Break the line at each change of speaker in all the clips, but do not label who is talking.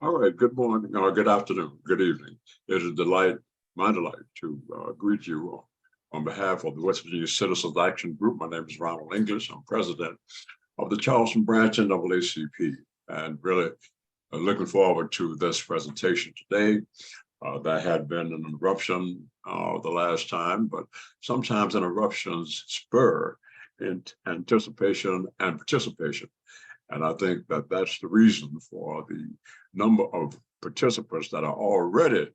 All right, good morning, or good afternoon, good evening. It is my delight to greet you on behalf of the West Virginia Citizens Action Group. My name is Ronald English. I'm president of the Charleston branch of NAACP, and really looking forward to this presentation today. There had been an eruption the last time, but sometimes interruptions spur anticipation and participation. And I think that that's the reason for the number of participants that are already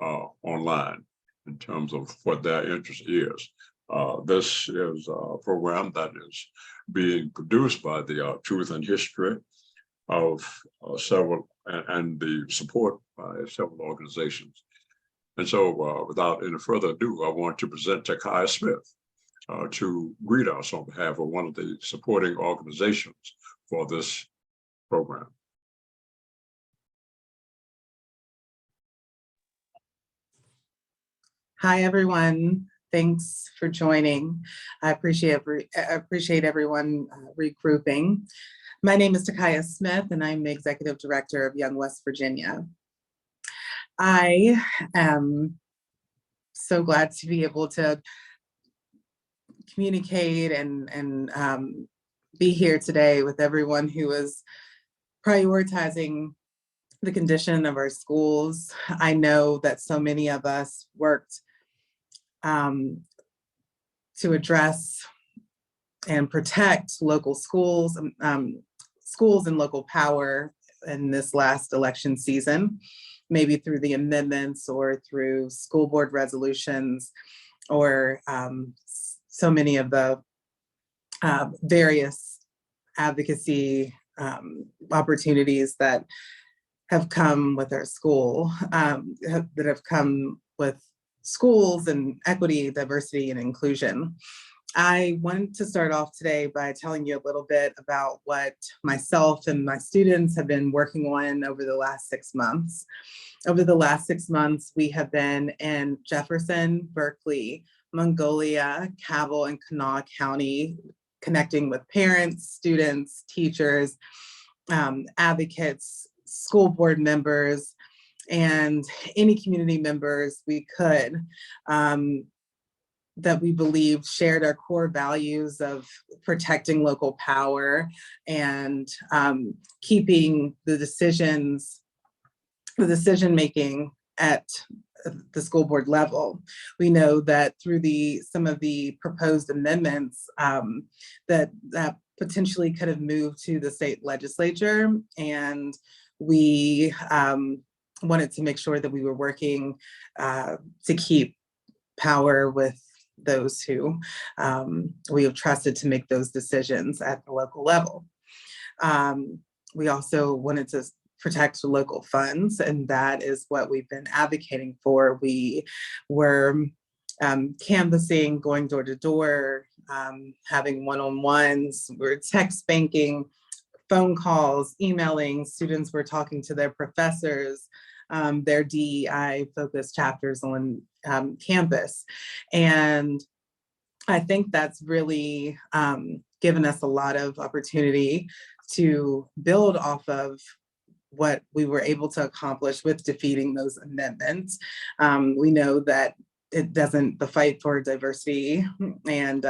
online in terms of what their interest is. This is a program that is being produced by the Truth and History of several, and the support by several organizations. And so without any further ado, I want to present Takaya Smith to greet us on behalf of one of the supporting organizations for this program.
Hi, everyone. Thanks for joining. I appreciate everyone regrouping. My name is Takaya Smith, and I'm the Executive Director of Young West Virginia. I am so glad to be able to communicate and be here today with everyone who is prioritizing the condition of our schools. I know that so many of us worked to address and protect local schools, schools and local power in this last election season, maybe through the amendments or through school board resolutions or so many of the various advocacy opportunities that have come with our school, that have come with schools and equity, diversity, and inclusion. I wanted to start off today by telling you a little bit about what myself and my students have been working on over the last 6 months. Over the last 6 months, we have been in Jefferson, Berkeley, Mongolia, Cabell, and Kanawha County, connecting with parents, students, teachers, advocates, school board members, and any community members we could that we believed shared our core values of protecting local power and keeping the decision-making at the school board level. We know that through some of the proposed amendments that potentially could have moved to the state legislature, and we wanted to make sure that we were working to keep power with those who we have trusted to make those decisions at the local level. We also wanted to protect local funds, and that is what we've been advocating for. We were canvassing, going door to door, having one-on-ones, we're text banking, phone calls, emailing. Students were talking to their professors, their DEI-focused chapters on campus. And I think that's really given us a lot of opportunity to build off of what we were able to accomplish with defeating those amendments. We know that the fight for diversity and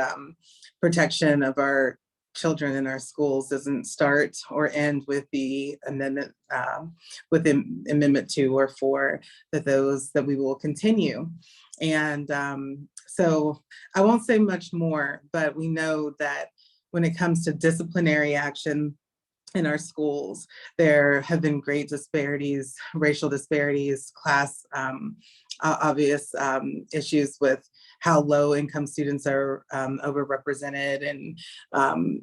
protection of our children in our schools doesn't start or end with the amendment, with Amendment 2 or 4, that we will continue. And so I won't say much more, but we know that when it comes to disciplinary action in our schools, there have been great disparities, racial disparities, class, obvious issues with how low income students are overrepresented, and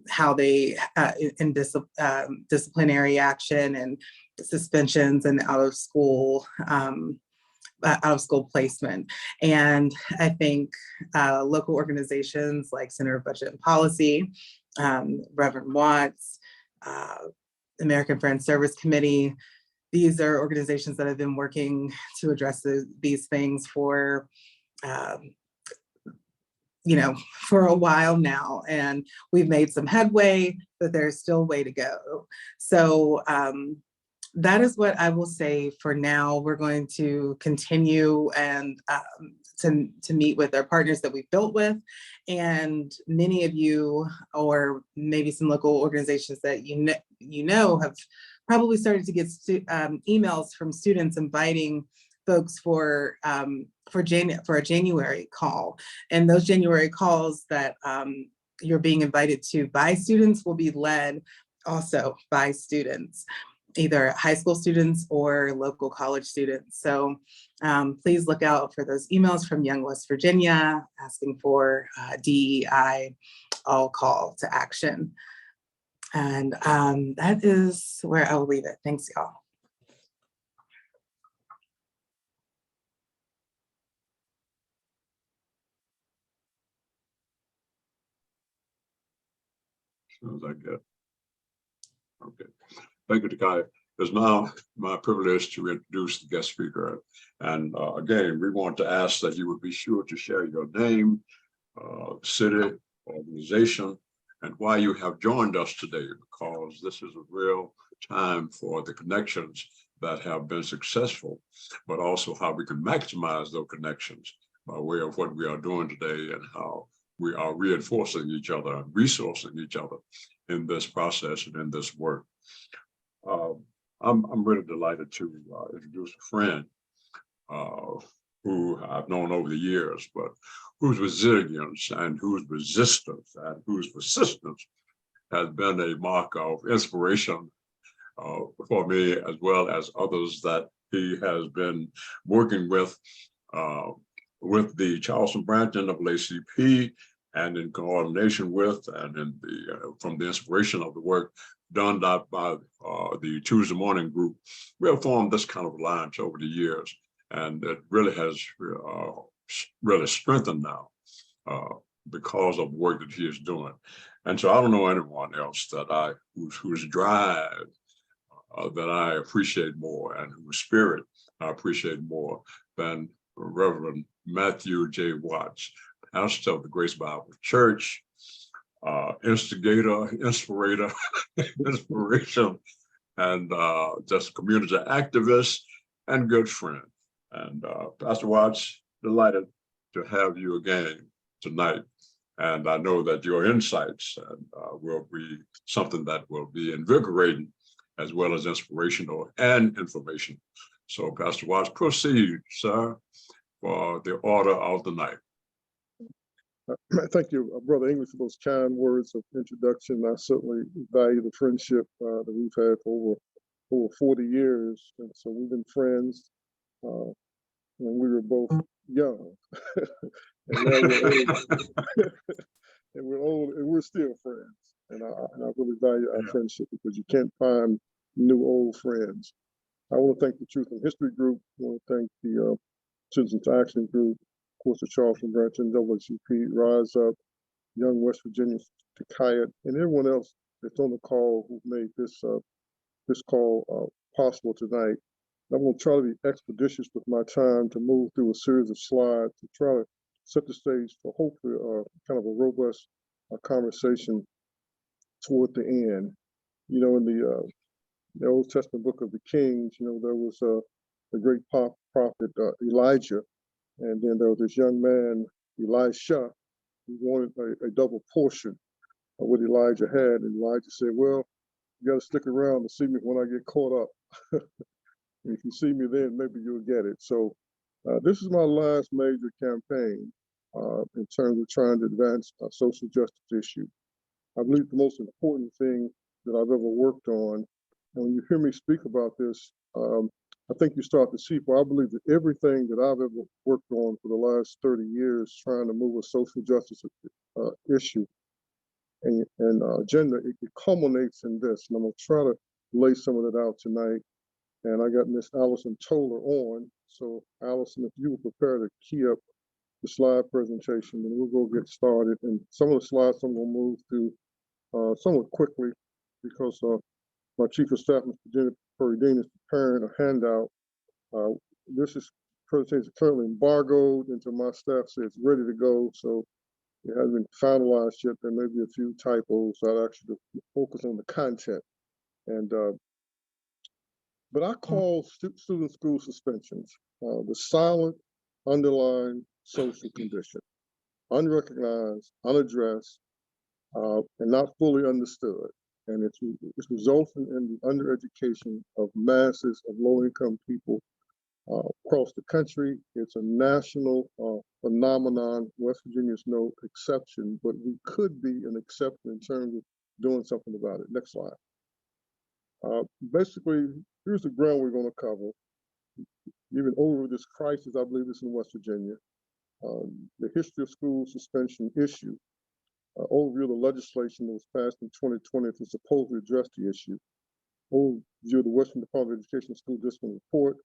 how they, in disciplinary action and suspensions and out of school placement. And I think local organizations like Center of Budget and Policy, Reverend Watts, American Friends Service Committee, these are organizations that have been working to address these things for for a while now, and we've made some headway, but there's still a way to go. So That is what I will say for now. We're going to continue and to meet with our partners that we've built with, and many of you, or maybe some local organizations that you know have probably started to get emails from students inviting folks for a January call, and those January calls that you're being invited to by students will be led also by students, either high school students or local college students. So please look out for those emails from Young West Virginia asking for DEI all call to action. And that is where I will leave it. Thanks, y'all.
Sounds like that. Okay. Thank you, Takai. It's now my privilege to introduce the guest speaker. And again, we want to ask that you would be sure to share your name, city, organization, and why you have joined us today, because this is a real time for the connections that have been successful, but also how we can maximize those connections by way of what we are doing today and how we are reinforcing each other and resourcing each other in this process and in this work. I'm really delighted to introduce a friend who I've known over the years, but whose resilience and whose resistance and whose persistence has been a mark of inspiration for me, as well as others that he has been working with the Charleston branch of NAACP, and in coordination with and in from the inspiration of the work done by the Tuesday morning group. We have formed this kind of alliance over the years, and it really has really strengthened now because of the work that he is doing. And so I don't know anyone else that whose drive that I appreciate more and whose spirit I appreciate more than Reverend Matthew J. Watts, pastor of the Grace Bible Church, instigator, inspirator, inspiration, and just community activist and good friend. And Pastor Watts, delighted to have you again tonight. And I know that your insights will be something that will be invigorating as well as inspirational and information. So Pastor Watts, proceed, sir, for the order of the night.
Thank you, Brother English, for those kind words of introduction. I certainly value the friendship that we've had for over 40 years. And so we've been friends when we were both young. And now we're old. And we're old, and we're still friends. And I really value our friendship, because you can't find new old friends. I want to thank the Truth and History Group. I want to thank the Citizens Action Group, of course, the Charleston branch and NAACP, RiseUp, Young West Virginia, Takayat, and everyone else that's on the call who made this call possible tonight. I'm going to try to be expeditious with my time to move through a series of slides to try to set the stage for hopefully kind of a robust conversation toward the end. You know, in the Old Testament book of the Kings, you know, there was the great prophet Elijah, and then there was this young man, Elisha, who wanted a double portion of what Elijah had. And Elijah said, well, you got to stick around to see me when I get caught up. If you see me then, maybe you'll get it. So this is my last major campaign in terms of trying to advance a social justice issue. I believe the most important thing that I've ever worked on, and when you hear me speak about this, I think you start to see, for I believe that everything that I've ever worked on for the last 30 years trying to move a social justice issue and agenda, it culminates in this. And I'm going to try to lay some of it out tonight. And I got Miss Allison Toller on. So Allison, if you will prepare to key up the slide presentation, then we'll go get started. And some of the slides I'm going to move through somewhat quickly, because my Chief of Staff, Mr. Jennifer Dean, is preparing a handout. This presentation is currently embargoed until my staff says it's ready to go. So it hasn't been finalized yet. There may be a few typos. So I'll actually focus on the content. And But I call student school suspensions the silent underlying social condition, unrecognized, unaddressed, and not fully understood. And it's resulting in the undereducation of masses of low-income people across the country. It's a national phenomenon. West Virginia is no exception, but we could be an exception in terms of doing something about it. Next slide. Basically, here's the ground we're going to cover. Even over this crisis, I believe it's in West Virginia. The history of school suspension issue, overview of the legislation that was passed in 2020 to supposedly address the issue, overview of the Western Department of Education School Discipline Report,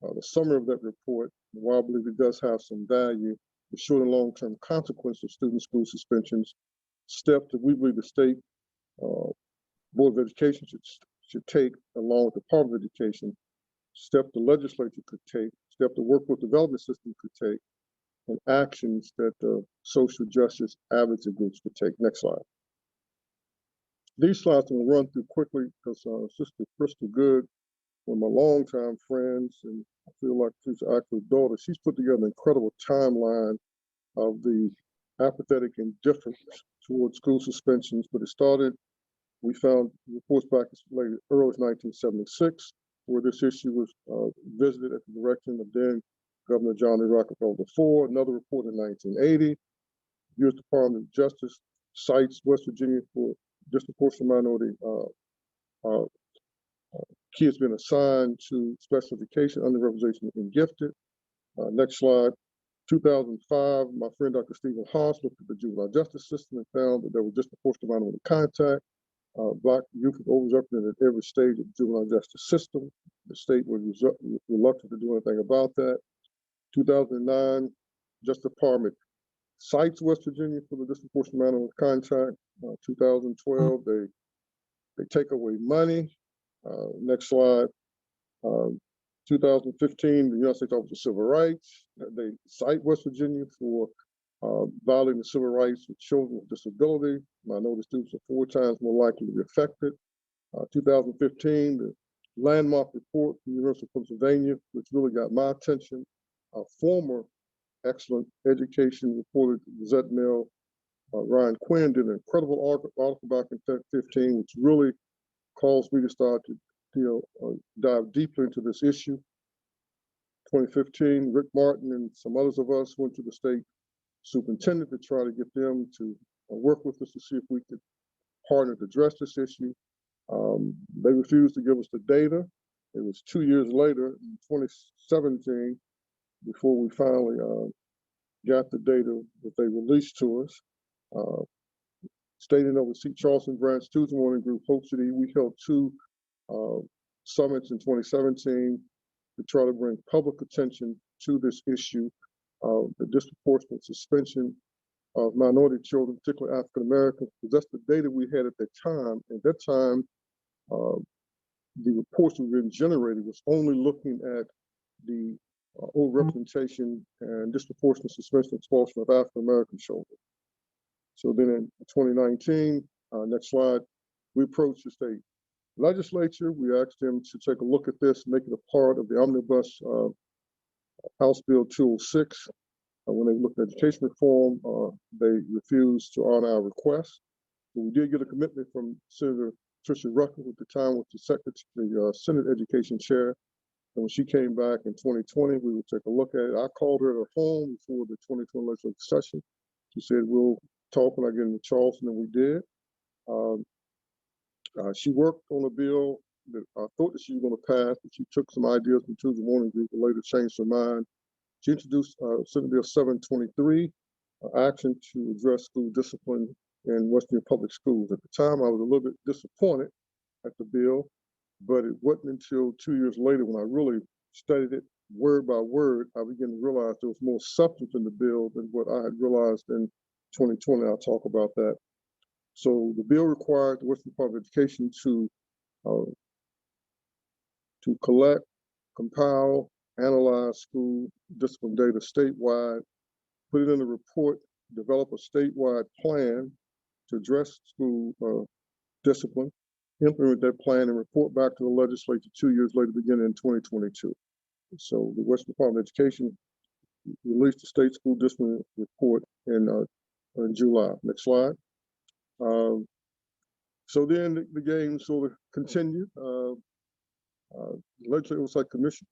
the summary of that report, and while I believe it does have some value, the short and long-term consequences of student school suspensions, steps that we believe the state Board of Education should take, along with the Department of Education, step the legislature could take, step the workforce development system could take, and actions that the social justice advocacy groups could take. Next slide. These slides I'm going to run through quickly because Sister Crystal Good, one of my longtime friends, and I feel like she's actually a daughter, she's put together an incredible timeline of the apathetic indifference towards school suspensions. But it started, we found reports back as late early 1976, where this issue was visited at the direction of then Governor John A. Rockefeller IV. Another report in 1980. U.S. Department of Justice cites West Virginia for disproportionate minority kids being assigned to special education, underrepresentation, and gifted. Next slide. 2005, my friend Dr. Stephen Haas looked at the juvenile justice system and found that there was disproportionate minority contact. Black youth was overrepresented at every stage of the juvenile justice system. The state was reluctant to do anything about that. 2009, Justice Department cites West Virginia for the disproportionate minority contact. 2012, they take away money. Next slide. 2015, the United States Office of Civil Rights, they cite West Virginia for violating the civil rights of children with disability. Minority students are 4 times more likely to be affected. 2015, the landmark report from the University of Pennsylvania, which really got my attention. Former excellent education reporter, Gazette Mail, Ryan Quinn, did an incredible article back in 2015, which really caused me to start to dive deeper into this issue. 2015, Rick Martin and some others of us went to the state superintendent to try to get them to work with us to see if we could partner to address this issue. They refused to give us the data. It was 2 years later, in 2017, before we finally got the data that they released to us. State and overseas Charleston branch Tuesday Morning Group hosted it. We held 2 summits in 2017 to try to bring public attention to this issue of the disproportionate suspension of minority children, particularly African Americans, because that's the data we had at that time. At that time, the reports that were being generated was only looking at the overrepresentation and disproportionate suspension and expulsion of African American children. So then in 2019, next slide, we approached the state legislature. We asked them to take a look at this, make it a part of the omnibus House Bill 206. When they looked at education reform, they refused to honor our request. But we did get a commitment from Senator Tricia Rucker, who at the time was the Senate Education Chair. And when she came back in 2020, we would take a look at it. I called her at her home before the 2020 legislative session. She said, we'll talk when I get into Charleston, and we did. She worked on a bill that I thought that she was going to pass, but she took some ideas from Tuesday Morning Group and later changed her mind. She introduced Senate Bill 723, action to address school discipline in West Virginia public schools. At the time, I was a little bit disappointed at the bill, but it wasn't until 2 years later when I really studied it word by word, I began to realize there was more substance in the bill than what I had realized in 2020. I'll talk about that. So the bill required the Western Department of Education to collect, compile, analyze school discipline data statewide, put it in a report, develop a statewide plan to address school discipline, implement that plan and report back to the legislature 2 years later, beginning in 2022. So the Western Department of Education released the state school discipline report in July. Next slide. So then the game sort of continued. Legislative Oversight Commission,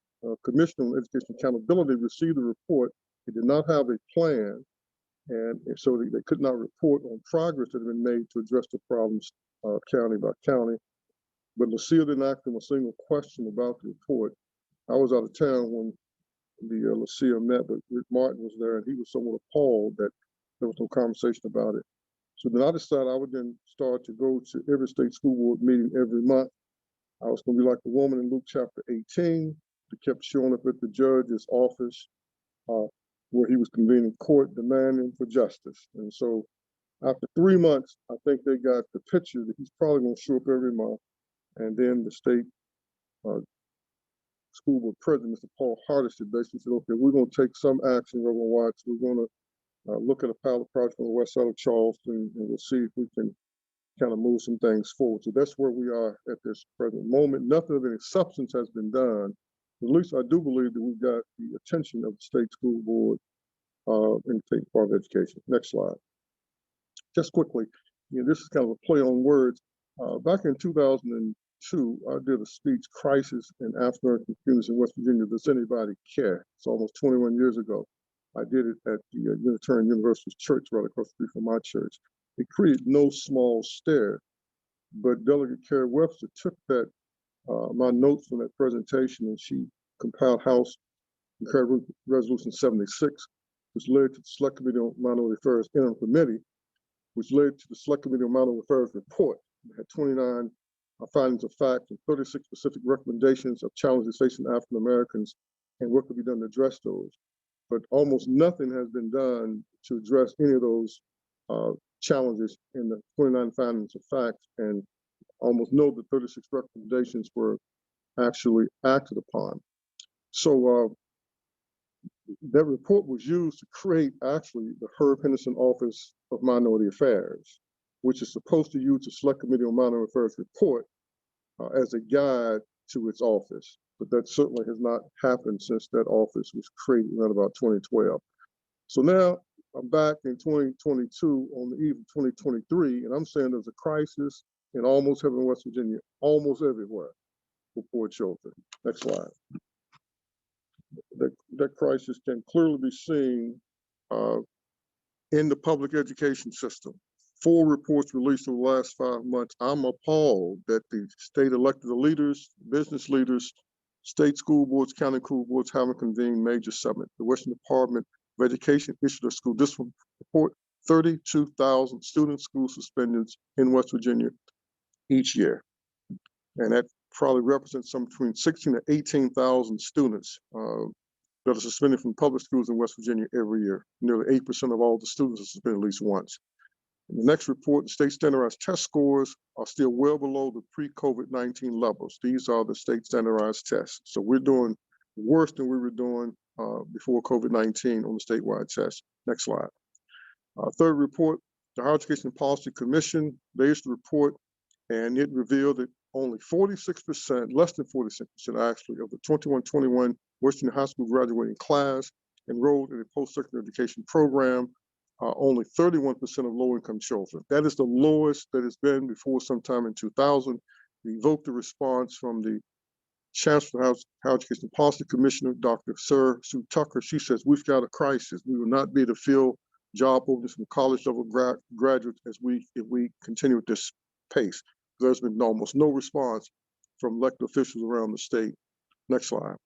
Commission on Education Accountability received the report. It did not have a plan, and so they could not report on progress that had been made to address the problems county by county. But LaCille didn't ask them a single question about the report. I was out of town when the LaCille met, but Rick Martin was there, and he was somewhat appalled that there was no conversation about it. So then I decided I would then start to go to every state school board meeting every month. I was going to be like the woman in Luke chapter 18 that kept showing up at the judge's office where he was convening court demanding for justice. And so after 3 months, I think they got the picture that he's probably going to show up every month. And then the state school board president, Mr. Paul Hardison, basically said, okay, we're going to take some action, Reverend Watts. We're going to look at a pilot project on the west side of Charleston, and we'll see if we can kind of move some things forward. So that's where we are at this present moment. Nothing of any substance has been done. At least I do believe that we've got the attention of the state school board and the state Department of Education. Next slide. Just quickly, this is kind of a play on words. Back in 2002, I did a speech, Crisis in African American Communities in West Virginia. Does anybody care? It's almost 21 years ago. I did it at the Unitarian Universalist Church right across the street from my church. It created no small stir, but Delegate Carrie Webster took that my notes from that presentation, and she compiled House Resolution 76, which led to the Select Committee on Minority Affairs Interim Committee, which led to the Select Committee on Minority Affairs report. It had 29 findings of fact and 36 specific recommendations of challenges facing African Americans and what could be done to address those. But almost nothing has been done to address any of those challenges in the 29 findings of fact, and almost no of the 36 recommendations were actually acted upon. So that report was used to create actually the Herb Henderson Office of Minority Affairs, which is supposed to use the Select Committee on Minority Affairs report as a guide to its office. But that certainly has not happened since that office was created around about 2012. So now I'm back in 2022 on the eve of 2023, and I'm saying there's a crisis in almost heaven, West Virginia, almost everywhere for poor children. Next slide. That crisis can clearly be seen in the public education system. 4 reports released over the last 5 months. I'm appalled that the state elected leaders, business leaders, state school boards, county school boards haven't convened major summit. The Western Department of Education issued a school discipline report, 32,000 student school suspensions in West Virginia each year. And that probably represents some between 16 to 18,000 students that are suspended from public schools in West Virginia every year. Nearly 8% of all the students are suspended at least once. In the next report, the state standardized test scores are still well below the pre-COVID-19 levels. These are the state standardized tests. So we're doing worse than we were doing before COVID-19 on the statewide test. Next slide. Third report, the Higher Education Policy Commission, they issued a report, and it revealed that only 46%, less than 46% actually, of the 21-21 Western High School graduating class enrolled in a post-secondary education program. Only 31% of low-income children. That is the lowest that it's been before sometime in 2000. We evoked the response from the Chancellor of the Higher Education Policy Commissioner, Dr. Sue Tucker. She says, we've got a crisis. We will not be able to fill job openings from college level graduates if we continue at this pace. There's been almost no response from elected officials around the state. Next slide.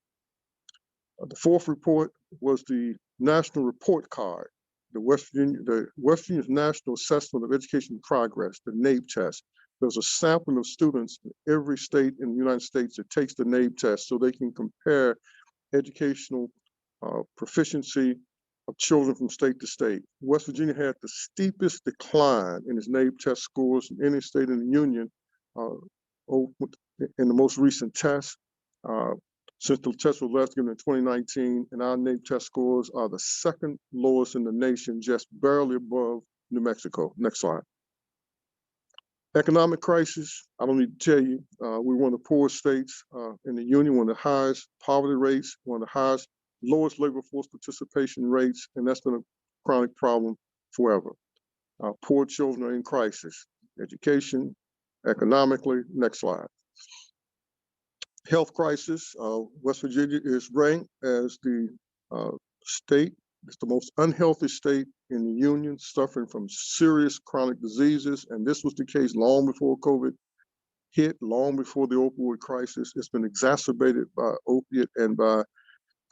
The fourth report was the National Report Card. The West Virginia's National Assessment of Education Progress, the NAACP test. There's a sampling of students in every state in the United States that takes the NAACP test so they can compare educational proficiency of children from state to state. West Virginia had the steepest decline in its NAACP test scores in any state in the union in the most recent test. Since the test was last given in 2019, and our NAACP test scores are the second lowest in the nation, just barely above New Mexico. Next slide. Economic crisis, I don't need to tell you, we're one of the poorest states in the union, one of the highest poverty rates, one of the highest, lowest labor force participation rates, and that's been a chronic problem forever. Poor children are in crisis, education, economically. Next slide. Health crisis, West Virginia is ranked as the state, it's the most unhealthy state in the union, suffering from serious chronic diseases. And this was the case long before COVID hit, long before the opioid crisis. It's been exacerbated by opiate and by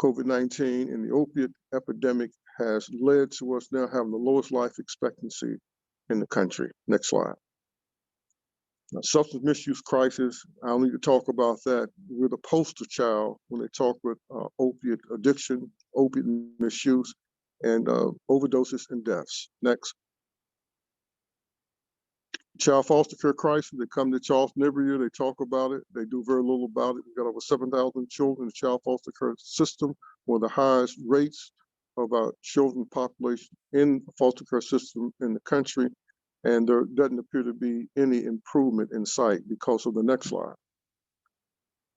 COVID-19. And the opiate epidemic has led to us now having the lowest life expectancy in the country. Next slide. Now, substance misuse crisis, I don't need to talk about that. We're the poster child when they talk with opiate addiction, opiate misuse, and overdoses and deaths. Next. Child foster care crisis, they come to Charleston every year, they talk about it, they do very little about it. We've got over 7,000 children in the child foster care system, one of the highest rates of our children population in the foster care system in the country. And there doesn't appear to be any improvement in sight because of the next slide.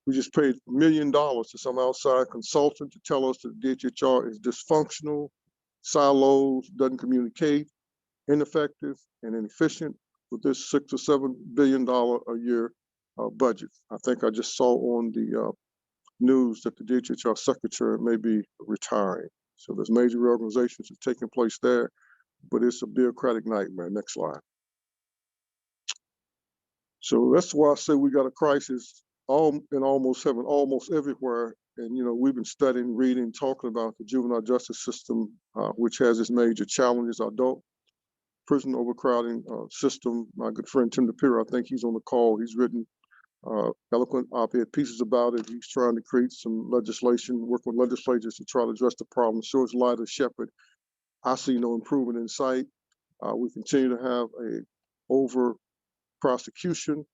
We just paid $1 million to some outside consultant to tell us that DHR is dysfunctional, silos, doesn't communicate, ineffective, and inefficient with this $6 or $7 billion a year budget. I think I just saw on the news that the DHR secretary may be retiring. So there's major reorganizations that are taking place there, but it's a bureaucratic nightmare. Next slide. So that's why I say we got a crisis in almost heaven, almost everywhere. And, you know, we've been studying, reading, talking about the juvenile justice system, which has its major challenges, adult prison overcrowding system. My good friend Tim DePiero, I think he's on the call. He's written eloquent op-ed pieces about it. He's trying to create some legislation, work with legislators to try to address the problem. Sure, it's light as shepherd. I see no improvement in sight. We continue to have a over prosecution,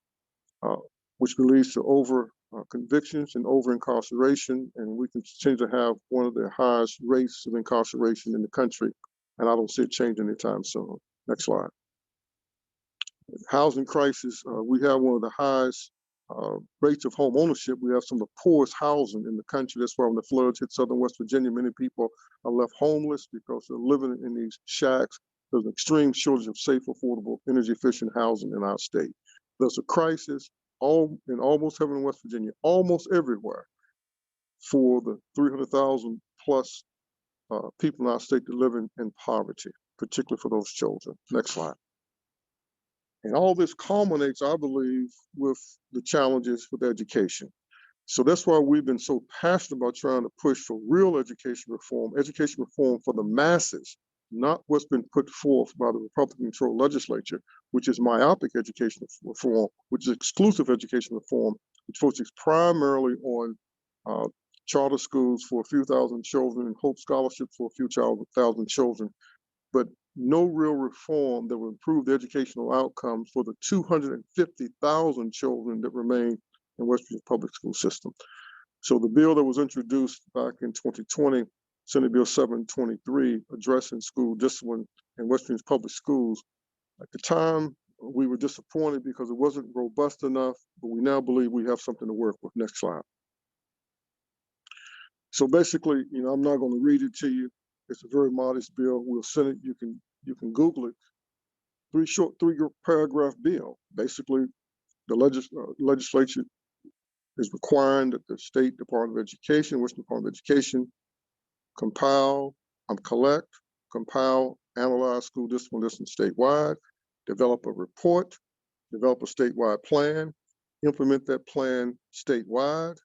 which leads to over convictions and over incarceration. And we continue to have one of the highest rates of incarceration in the country. And I don't see it changing anytime soon. Next slide. Housing crisis, we have one of the highest rates of home ownership. We have some of the poorest housing in the country. That's why when the floods hit southern West Virginia, many people are left homeless because they're living in these shacks. There's an extreme shortage of safe, affordable, energy-efficient housing in our state. There's a crisis in almost heaven in West Virginia, almost everywhere, for the 300,000 plus people in our state that live in poverty, particularly for those children. Next slide. And all this culminates, I believe, with the challenges with education. So that's why we've been so passionate about trying to push for real education reform for the masses, not what's been put forth by the Republican-controlled legislature, which is myopic education reform, which is exclusive education reform, which focuses primarily on charter schools for a few thousand children and Hope scholarships for a few thousand children, but no real reform that will improve the educational outcomes for the 250,000 children that remain in West Virginia public school system. So the bill that was introduced back in 2020, Senate Bill 723, addressing school discipline in West Virginia public schools, at the time we were disappointed because it wasn't robust enough, but we now believe we have something to work with. Next slide. So basically, you know, I'm not going to read it to you. It's a very modest bill. We'll send it. You can Google it. Three paragraph bill. Basically, the legislature is requiring that the State Department of Education, Western Department of Education, collect, compile, analyze school discipline lessons statewide, develop a report, develop a statewide plan, implement that plan statewide,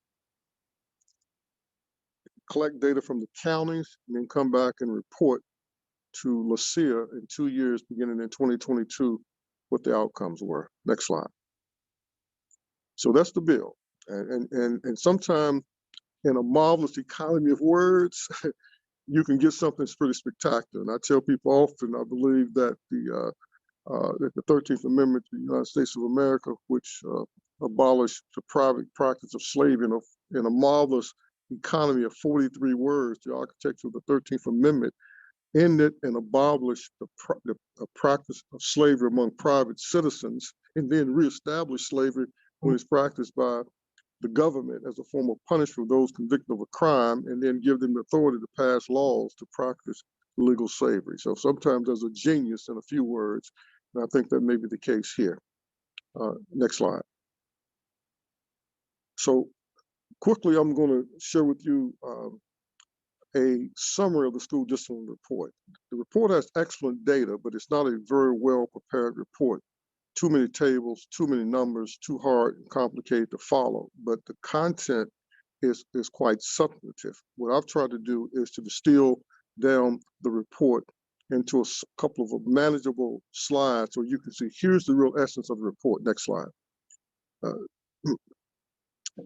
collect data from the counties, and then come back and report to LaCIA in 2 years, beginning in 2022, what the outcomes were. Next slide. So that's the bill. And sometime in a marvelous economy of words, you can get something that's pretty spectacular. And I tell people often, I believe that the 13th Amendment to the United States of America, which abolished the private practice of slavery in a marvelous economy of 43 words, the architecture of the 13th Amendment, ended and abolished the practice of slavery among private citizens and then reestablish slavery when it's practiced by the government as a form of punishment for those convicted of a crime, and then give them the authority to pass laws to practice legal slavery. So sometimes there's a genius in a few words, and I think that may be the case here. Next slide. So quickly, I'm going to share with you a summary of the school discipline report. The report has excellent data, but it's not a very well prepared report. Too many tables, too many numbers, too hard and complicated to follow, but the content is quite substantive. What I've tried to do is to distill down the report into a couple of manageable slides so you can see here's the real essence of the report. Next slide.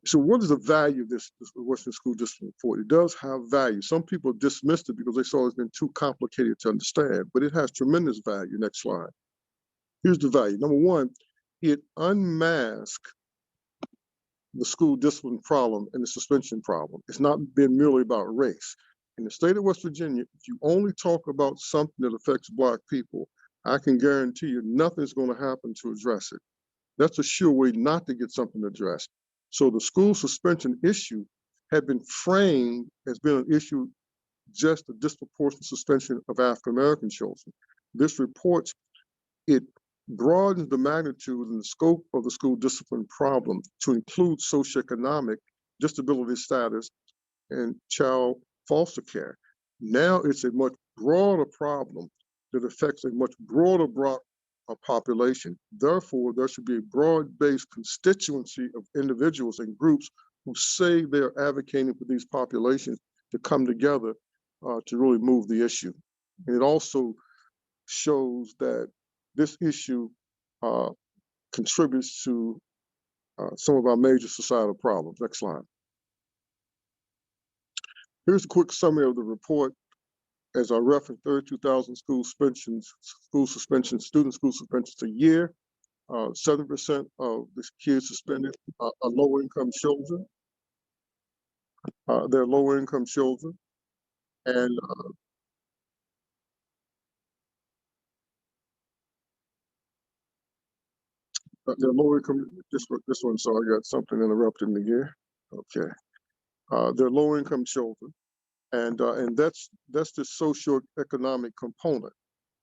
So what is the value of this Western School Discipline Report? It does have value. Some people dismissed it because they saw it's been too complicated to understand, but it has tremendous value. Next slide. Here's the value. Number one, it unmasks the school discipline problem and the suspension problem. It's not been merely about race. In the state of West Virginia, if you only talk about something that affects Black people, I can guarantee you nothing's going to happen to address it. That's a sure way not to get something addressed. So the school suspension issue had been framed as being an issue just the disproportionate suspension of African-American children. This report, it broadens the magnitude and the scope of the school discipline problem to include socioeconomic disability status and child foster care. Now it's a much broader problem that affects a much broader population. Therefore, there should be a broad-based constituency of individuals and groups who say they're advocating for these populations to come together to really move the issue. And it also shows that this issue contributes to some of our major societal problems. Next slide. Here's a quick summary of the report. As I referenced, 32,000 student school suspensions a year. 7% of the kids suspended are low-income children. They're low-income children, and they're low-income. This one, sorry, I got something interrupting me here. Okay, they're low-income children, and that's the socioeconomic component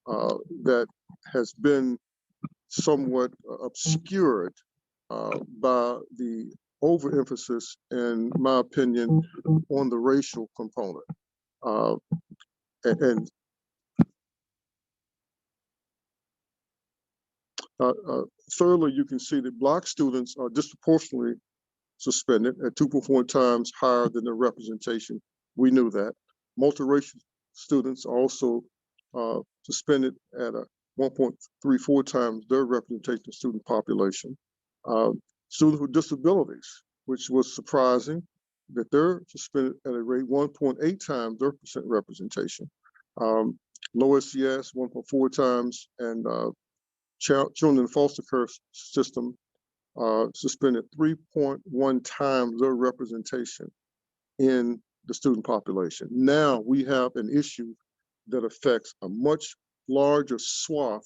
that has been somewhat obscured by the overemphasis, in my opinion, on the racial component. Thirdly, you can see that Black students are disproportionately suspended at 2.4 times higher than their representation. We knew that. Multiracial students are also suspended at a 1.34 times their representation of student population. Students with disabilities, which was surprising, that they're suspended at a rate 1.8 times their percent representation. Low SES, 1.4 times, and children in the foster care system suspended 3.1 times their representation in the student population. Now we have an issue that affects a much larger swath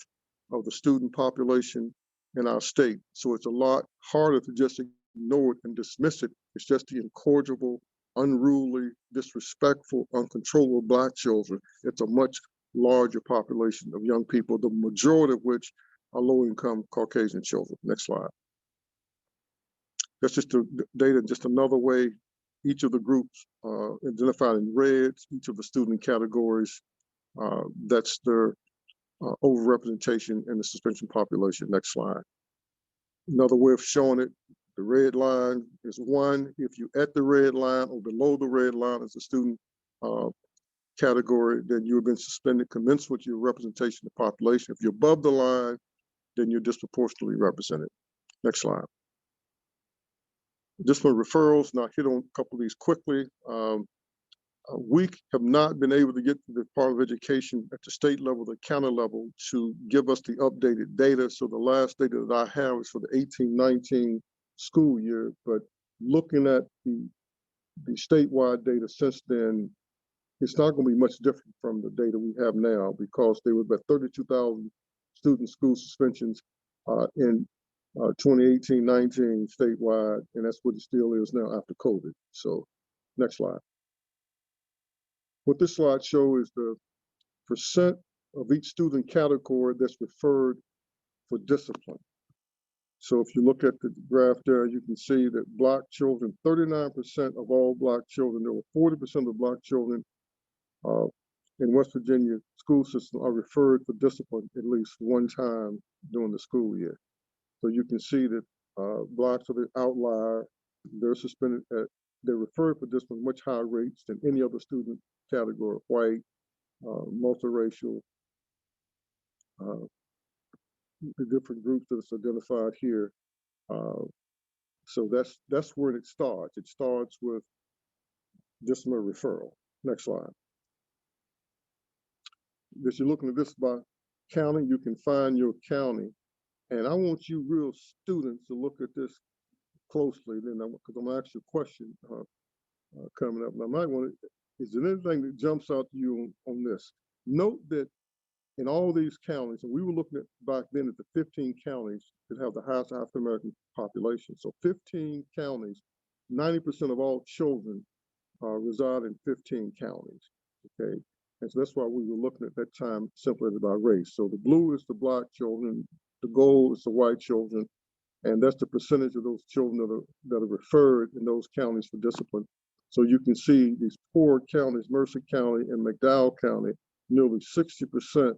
of the student population in our state. So it's a lot harder to just ignore it and dismiss it. It's just the incorrigible, unruly, disrespectful, uncontrollable Black children. It's a much larger population of young people, the majority of which are low-income Caucasian children. Next slide. That's just the data, just another way. Each of the groups identified in red, each of the student categories, that's their overrepresentation in the suspension population. Next slide. Another way of showing it, the red line is 1. If you're at the red line or below the red line as a student category, then you have been suspended commensurate with your representation of the population. If you're above the line, then you're disproportionately represented. Next slide. Discipline referrals, now hit on a couple of these quickly. We have not been able to get to the Department of Education at the state level, the county level, to give us the updated data. So the last data that I have is for the 18-19 school year, but looking at the statewide data since then, it's not going to be much different from the data we have now, because there were about 32,000 student school suspensions in 2018-19 statewide, and that's what it still is now after COVID. So next slide. What this slide shows is the percent of each student category that's referred for discipline. So if you look at the graph there, you can see that Black children, 39% of all Black children, there were 40% of Black children in West Virginia school system are referred for discipline at least one time during the school year. So you can see that Blacks are the outlier. They're suspended they're referred for discipline much higher rates than any other student category, white, multiracial, the different groups that's identified here. So that's where it starts. It starts with disciplinary referral. Next slide. As you're looking at this by county, you can find your county. And I want you real students to look at this closely, then because I'm gonna ask you a question coming up. And I might want to, is there anything that jumps out to you on this? Note that in all these counties, and we were looking at back then at the 15 counties that have the highest African American population. So 15 counties, 90% of all children reside in 15 counties, okay? And so that's why we were looking at that time separated by race. So the blue is the Black children, the gold is the white children, and that's the percentage of those children that are referred in those counties for discipline. So you can see these poor counties, Mercer County and McDowell County, nearly 60%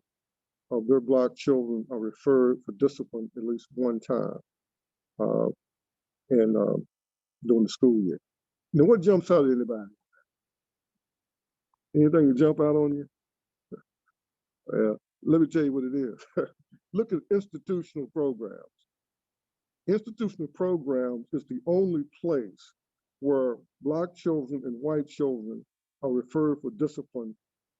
of their Black children are referred for discipline at least one time during the school year. Now, what jumps out at anybody? Anything to jump out on you? Let me tell you what it is. Look at institutional programs. Institutional programs is the only place where Black children and white children are referred for discipline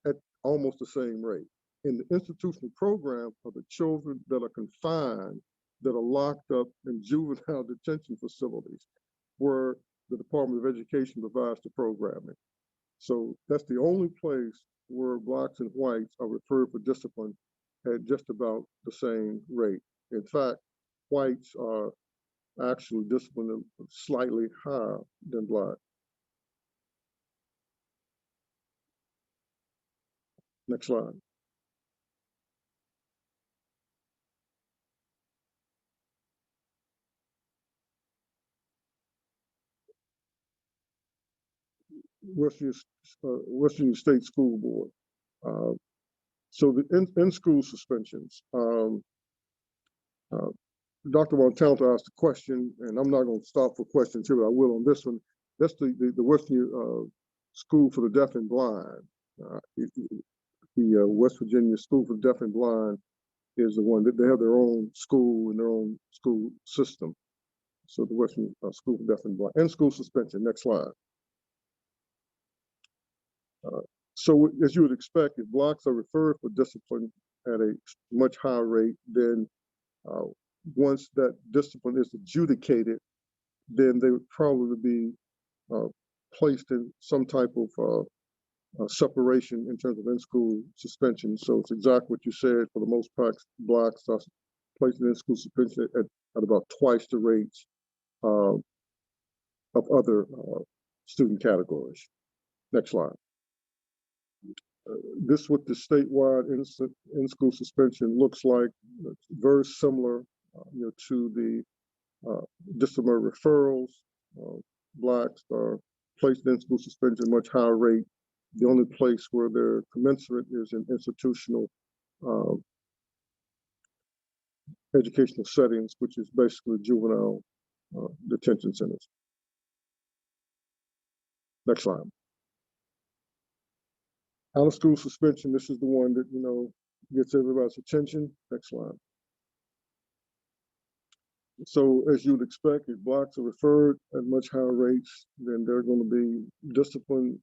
at almost the same rate. In the institutional program are the children that are confined, that are locked up in juvenile detention facilities, where the Department of Education provides the programming. So that's the only place where Blacks and whites are referred for discipline at just about the same rate. In fact, whites are actually disciplined slightly higher than Black. Next slide. West Virginia State School Board. So the in-school suspensions. Dr. Montalto asked a question, and I'm not going to stop for questions here, but I will on this one. That's the West Virginia School for the Deaf and Blind. The West Virginia School for the Deaf and Blind is the one that they have their own school and their own school system. So the West Virginia School for Deaf and Blind. And school suspension. Next slide. So as you would expect, if Blacks are referred for discipline at a much higher rate, then once that discipline is adjudicated, then they would probably be placed in some type of separation in terms of in-school suspension. So it's exactly what you said. For the most part, Blacks are placed in in-school suspension at about twice the rates of other student categories. Next slide. This is what the statewide in-school suspension looks like. It's very similar to the disciplinary referrals. Blacks are placed in school suspension at a much higher rate. The only place where they're commensurate is in institutional educational settings, which is basically juvenile detention centers. Next slide. Out of school suspension, this is the one that gets everybody's attention. Next slide. So as you'd expect, if Blacks are referred at much higher rates, then they're going to be disciplined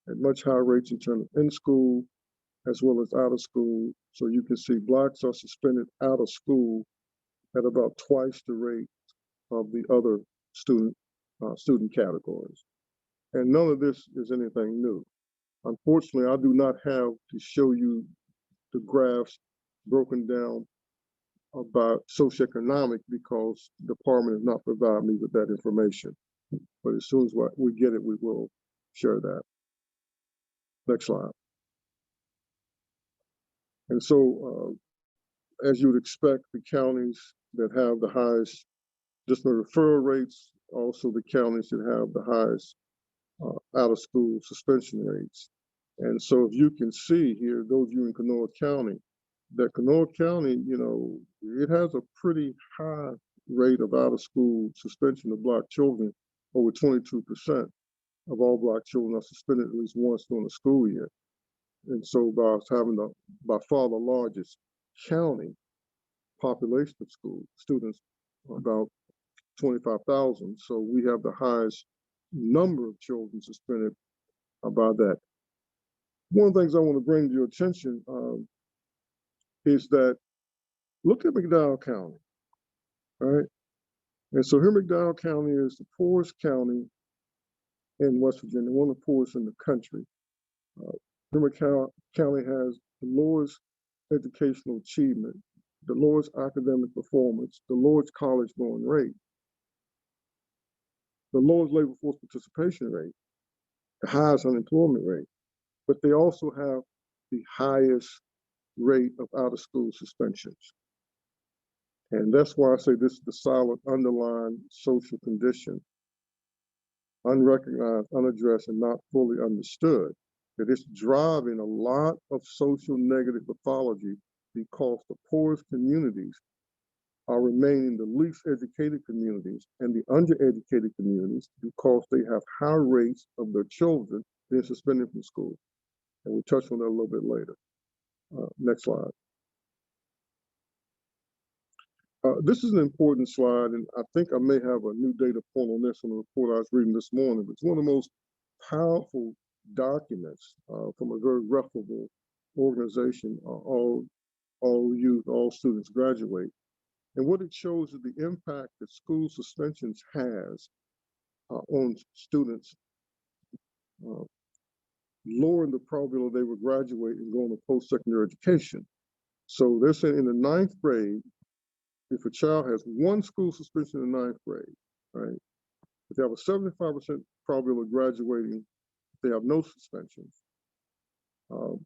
at much higher rates in terms of in school as well as out of school. So you can see Blacks are suspended out of school at about twice the rate of the other student categories. And none of this is anything new. Unfortunately, I do not have to show you the graphs broken down about socioeconomic because the department has not provided me with that information. But as soon as we get it, we will share that. Next slide. And so, as you would expect, the counties that have the highest disciplinary referral rates, also the counties that have the highest out-of-school suspension rates. And so if you can see here, those of you in Kanawha County, that Kanawha County, you know, it has a pretty high rate of out-of-school suspension of Black children. Over 22% of all Black children are suspended at least once during the school year. And so by having by far the largest county population of school students, about 25,000. So we have the highest number of children suspended about that. One of the things I want to bring to your attention is that look at McDowell County, all right? And so here McDowell County is the poorest county in West Virginia, one of the poorest in the country. Here McDowell County has the lowest educational achievement, the lowest academic performance, the lowest college going rate, the lowest labor force participation rate, the highest unemployment rate, but they also have the highest rate of out-of-school suspensions. And that's why I say this is the silent underlying social condition, unrecognized, unaddressed, and not fully understood, that it's driving a lot of social negative pathology because the poorest communities are remaining the least educated communities and the undereducated communities because they have high rates of their children being suspended from school. And we'll touch on that a little bit later. Next slide. This is an important slide, and I think I may have a new data point on this on the report I was reading this morning. It's one of the most powerful documents from a very reputable organization. All youth, all students graduate. And what it shows is the impact that school suspensions has on students, lowering the probability they will graduate and go into post-secondary education. So they're saying in the 9th grade, if a child has one school suspension in the 9th grade, right, if they have a 75% probability of graduating, if they have no suspensions, and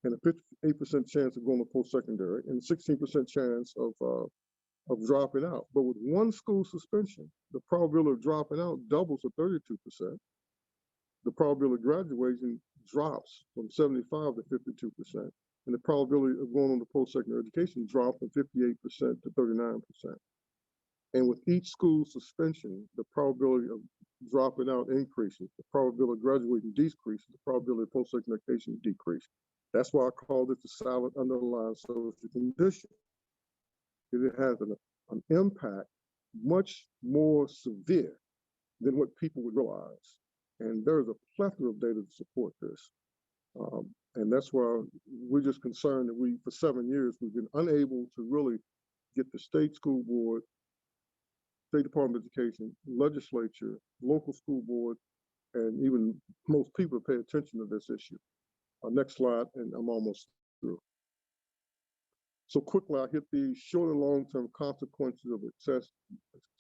a 58% chance of going to post-secondary, and a 16% chance of dropping out. But with one school suspension, the probability of dropping out doubles to 32%. The probability of graduation drops from 75 to 52%. And the probability of going on to post-secondary education drops from 58% to 39%. And with each school suspension, the probability of dropping out increases, the probability of graduating decreases, the probability of post-secondary education decreases. That's why I call it the silent underlying social condition. It has an impact much more severe than what people would realize. And there's a plethora of data to support this. And that's why we're just concerned that for 7 years, we've been unable to really get the state school board, State Department of Education, legislature, local school board, and even most people to pay attention to this issue. Next slide, and I'm almost through. So quickly, I hit these short and long-term consequences of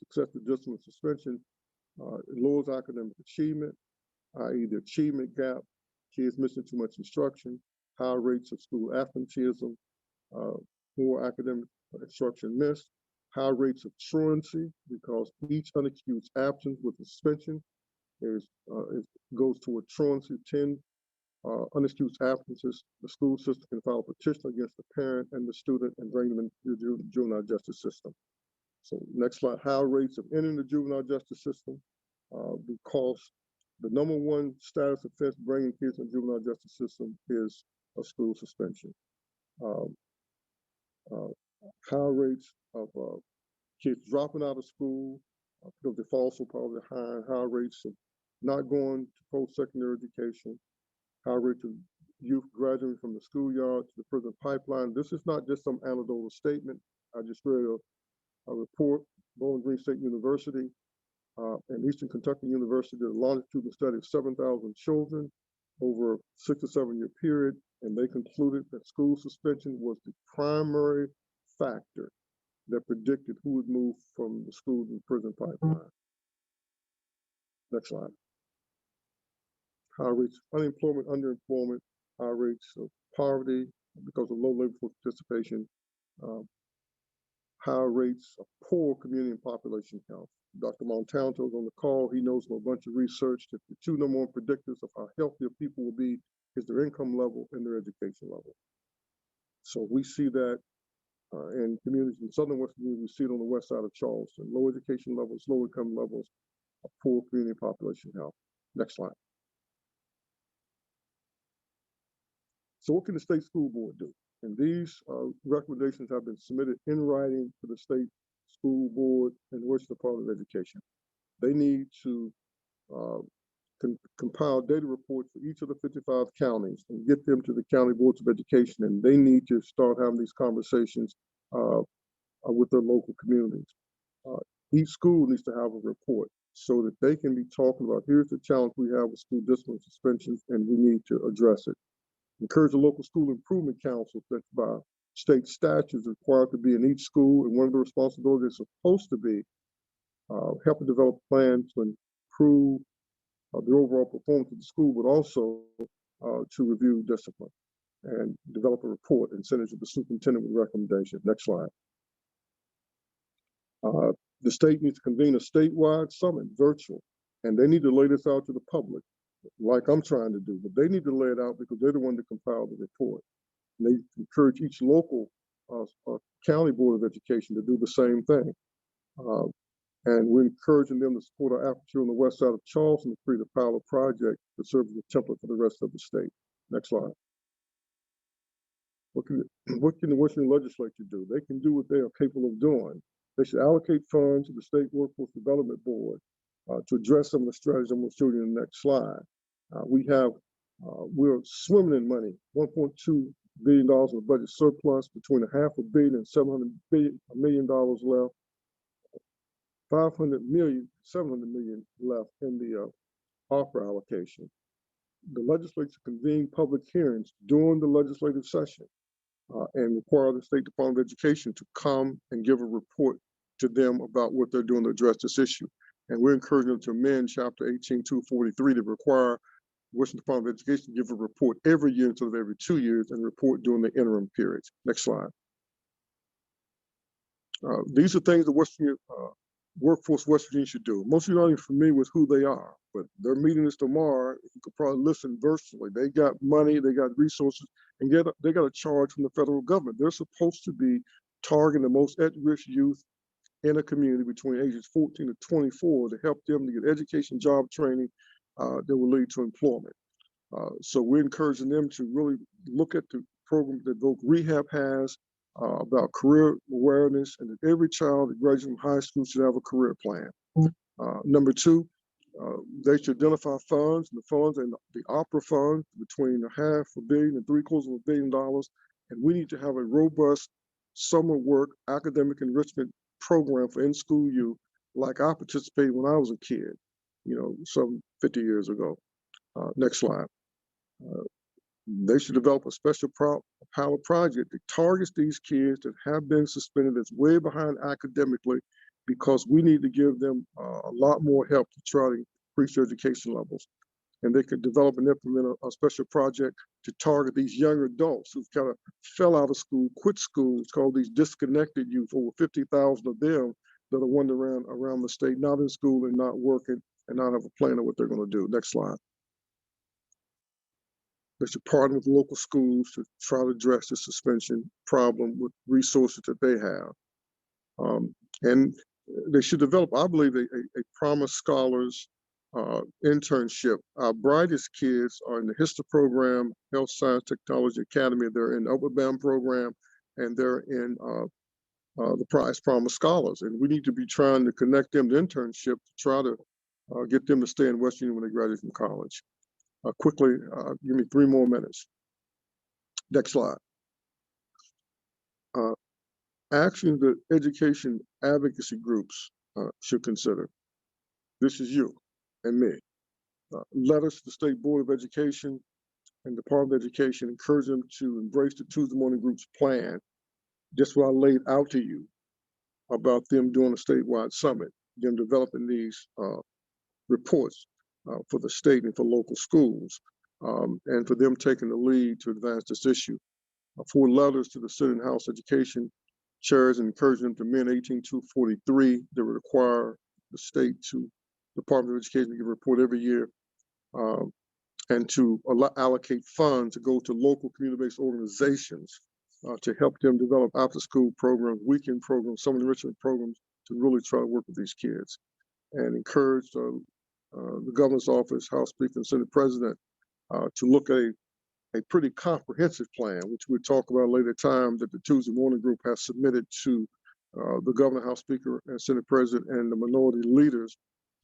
excessive discipline suspension. It lowers academic achievement, i.e. the achievement gap, kids missing too much instruction, high rates of school absenteeism, more academic instruction missed, high rates of truancy because each unexcused absence with a suspension it goes to a truancy. 10 unexcused absences, the school system can file a petition against the parent and the student and bring them into the juvenile justice system. So next slide, high rates of entering the juvenile justice system because the #1 status offense bringing kids in the juvenile justice system is a school suspension. High rates of kids dropping out of school because they fall so probably high rates of not going to post-secondary education, high rates of youth graduating from the schoolyard to the prison pipeline. This is not just some anecdotal statement. I just read a report, Bowling Green State University and Eastern Kentucky University did a longitudinal study of 7,000 children over a 6 to 7 year period, and they concluded that school suspension was the primary factor that predicted who would move from the school to the prison pipeline. Next slide. High rates of unemployment, underemployment, high rates of poverty because of low labor force participation, high rates of poor community and population health. Dr. Montalto's on the call. He knows from a bunch of research that the two number one predictors of how healthier people will be is their income level and their education level. So we see that in communities in southern West Virginia. We see it on the west side of Charleston. Low education levels, low income levels, of poor community and population health. Next slide. So what can the state school board do? And these recommendations have been submitted in writing to the state school board and the Western Department of Education. They need to compile data reports for each of the 55 counties and get them to the county boards of education. And they need to start having these conversations with their local communities. Each school needs to have a report so that they can be talking about, here's the challenge we have with school discipline suspensions, and we need to address it. Encourage the local school improvement councils that by state statutes are required to be in each school, and one of the responsibilities is supposed to be helping develop plans to improve the overall performance of the school, but also to review discipline and develop a report and send it to the superintendent with recommendations. Next slide. The state needs to convene a statewide summit, virtual, and they need to lay this out to the public, like I'm trying to do, but they need to lay it out because they're the one that compiled the report. And they encourage each local county board of education to do the same thing. And we're encouraging them to support our efforts here on the west side of Charleston to create a pilot project to serve as a template for the rest of the state. Next slide. What can the Washington legislature do? They can do what they are capable of doing. They should allocate funds to the State Workforce Development Board to address some of the strategies I'm going to show you in the next slide. We're swimming in money, $1.2 billion in budget surplus, between $500 million and $700 million left, $700 million left in the ARPA allocation. The legislature convened public hearings during the legislative session and require the State Department of Education to come and give a report to them about what they're doing to address this issue. And we're encouraging them to amend Chapter 18-243 to require Washington Department of Education to give a report every year instead of every 2 years and report during the interim periods. Next slide. These are things the Workforce West Virginia should do. Most of you aren't even familiar with who they are, but their meeting is tomorrow. You could probably listen virtually. They got money, they got resources, and they got a charge from the federal government. They're supposed to be targeting the most at-risk youth in a community between ages 14 to 24 to help them to get education, job training that will lead to employment. So we're encouraging them to really look at the program that Voc Rehab has about career awareness, and that every child that graduates from high school should have a career plan. Number two, they should identify funds, the funds and the opera fund between $500 million and $750 million. And we need to have a robust summer work academic enrichment program for in-school youth, like I participated when I was a kid, some 50 years ago. Next slide. They should develop a special pilot project that targets these kids that have been suspended, that's way behind academically, because we need to give them a lot more help to try to increase their education levels. And they could develop and implement a special project to target these young adults who kind of fell out of school, quit school. It's called these disconnected youth, over 50,000 of them that are wandering around the state, not in school and not working and not have a plan of what they're going to do. Next slide. They should partner with local schools to try to address the suspension problem with resources that they have. And they should develop, I believe, a Promise Scholars internship. Our brightest kids are in the history program, Health Science Technology Academy. They're in the Upward Bound program, and they're in the Promise Scholars. And we need to be trying to connect them to internship to try to get them to stay in West Virginia when they graduate from college. Quickly, give me 3 more minutes. Next slide. Actions that education advocacy groups should consider. This is you and me. Letters to the State Board of Education and Department of Education encourage them to embrace the Tuesday Morning Group's plan. Just what I laid out to you. about them doing a statewide summit, them developing these reports for the state and for local schools, and for them taking the lead to advance this issue. 4 letters to the Senate and House Education chairs and encouraging them to amend 18243 that would require the state to Department of Education to give a report every year, and to allocate funds to go to local community-based organizations to help them develop after-school programs, weekend programs, summer enrichment programs to really try to work with these kids, and encourage the governor's office, House Speaker, and Senate President to look at a pretty comprehensive plan, which we'll talk about later time, that the Tuesday Morning Group has submitted to the governor, House Speaker, and Senate President, and the minority leaders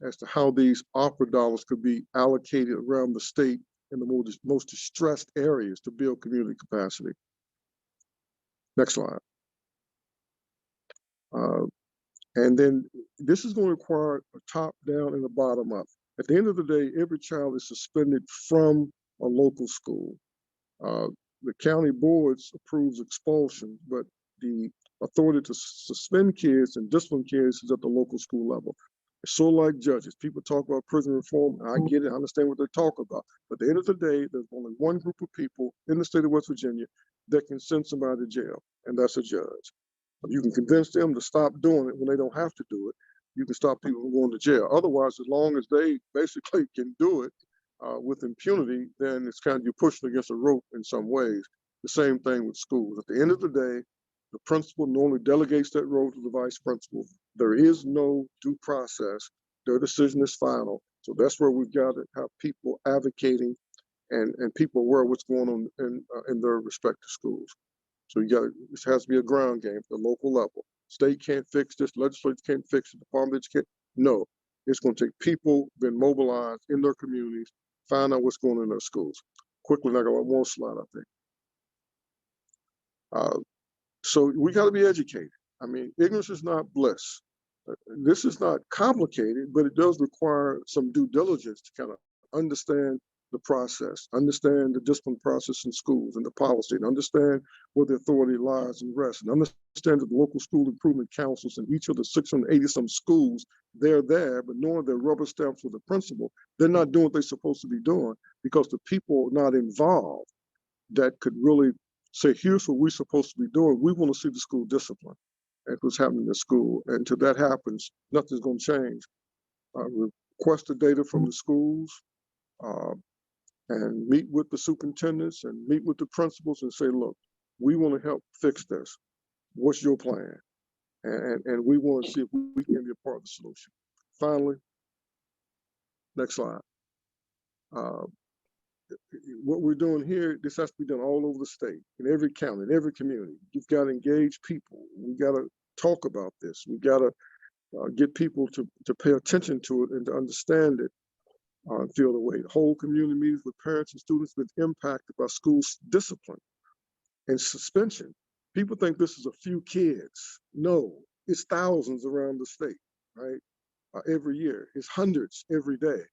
as to how these opera dollars could be allocated around the state in the most distressed areas to build community capacity. Next slide. And then this is going to require a top down and a bottom up. At the end of the day, every child is suspended from a local school. The county boards approves expulsion, but the authority to suspend kids and discipline kids is at the local school level. It's sort of like judges. People talk about prison reform, and I get it, I understand what they're talking about. But at the end of the day, there's only one group of people in the state of West Virginia that can send somebody to jail, and that's a judge. You can convince them to stop doing it when they don't have to do it. You can stop people from going to jail. Otherwise, as long as they basically can do it with impunity, then it's kind of, you're pushing against a rope in some ways. The same thing with schools. At the end of the day, the principal normally delegates that role to the vice principal. There is no due process. Their decision is final. So that's where we've got to have people advocating and people aware of what's going on in their respective schools. So this has to be a ground game at the local level. State can't fix this, legislature can't fix it, Department of Education. No, it's going to take people being mobilized in their communities, find out what's going on in their schools. Quickly, I got one more slide, I think. So we got to be educated. I mean, ignorance is not bliss. This is not complicated, but it does require some due diligence to kind of understand the process, understand the discipline process in schools and the policy, and understand where the authority lies and rests, and understand that the local school improvement councils in each of the 680-some schools, they're there, but knowing they're rubber stamps with the principal, they're not doing what they're supposed to be doing because the people not involved that could really say, here's what we're supposed to be doing. We want to see the school discipline and what's happening in the school. And until that happens, nothing's going to change. Request the data from the schools, and meet with the superintendents and meet with the principals and say, look, we want to help fix this. What's your plan? And we want to see if we can be a part of the solution. Finally, next slide. What we're doing here, this has to be done all over the state, in every county, in every community. You've got to engage people. We got to talk about this. We got to get people to pay attention to it and to understand it. Feel the way. Whole community meetings with parents and students been impacted by school discipline and suspension. People think this is a few kids. No, it's thousands around the state, right? Every year, it's hundreds every day.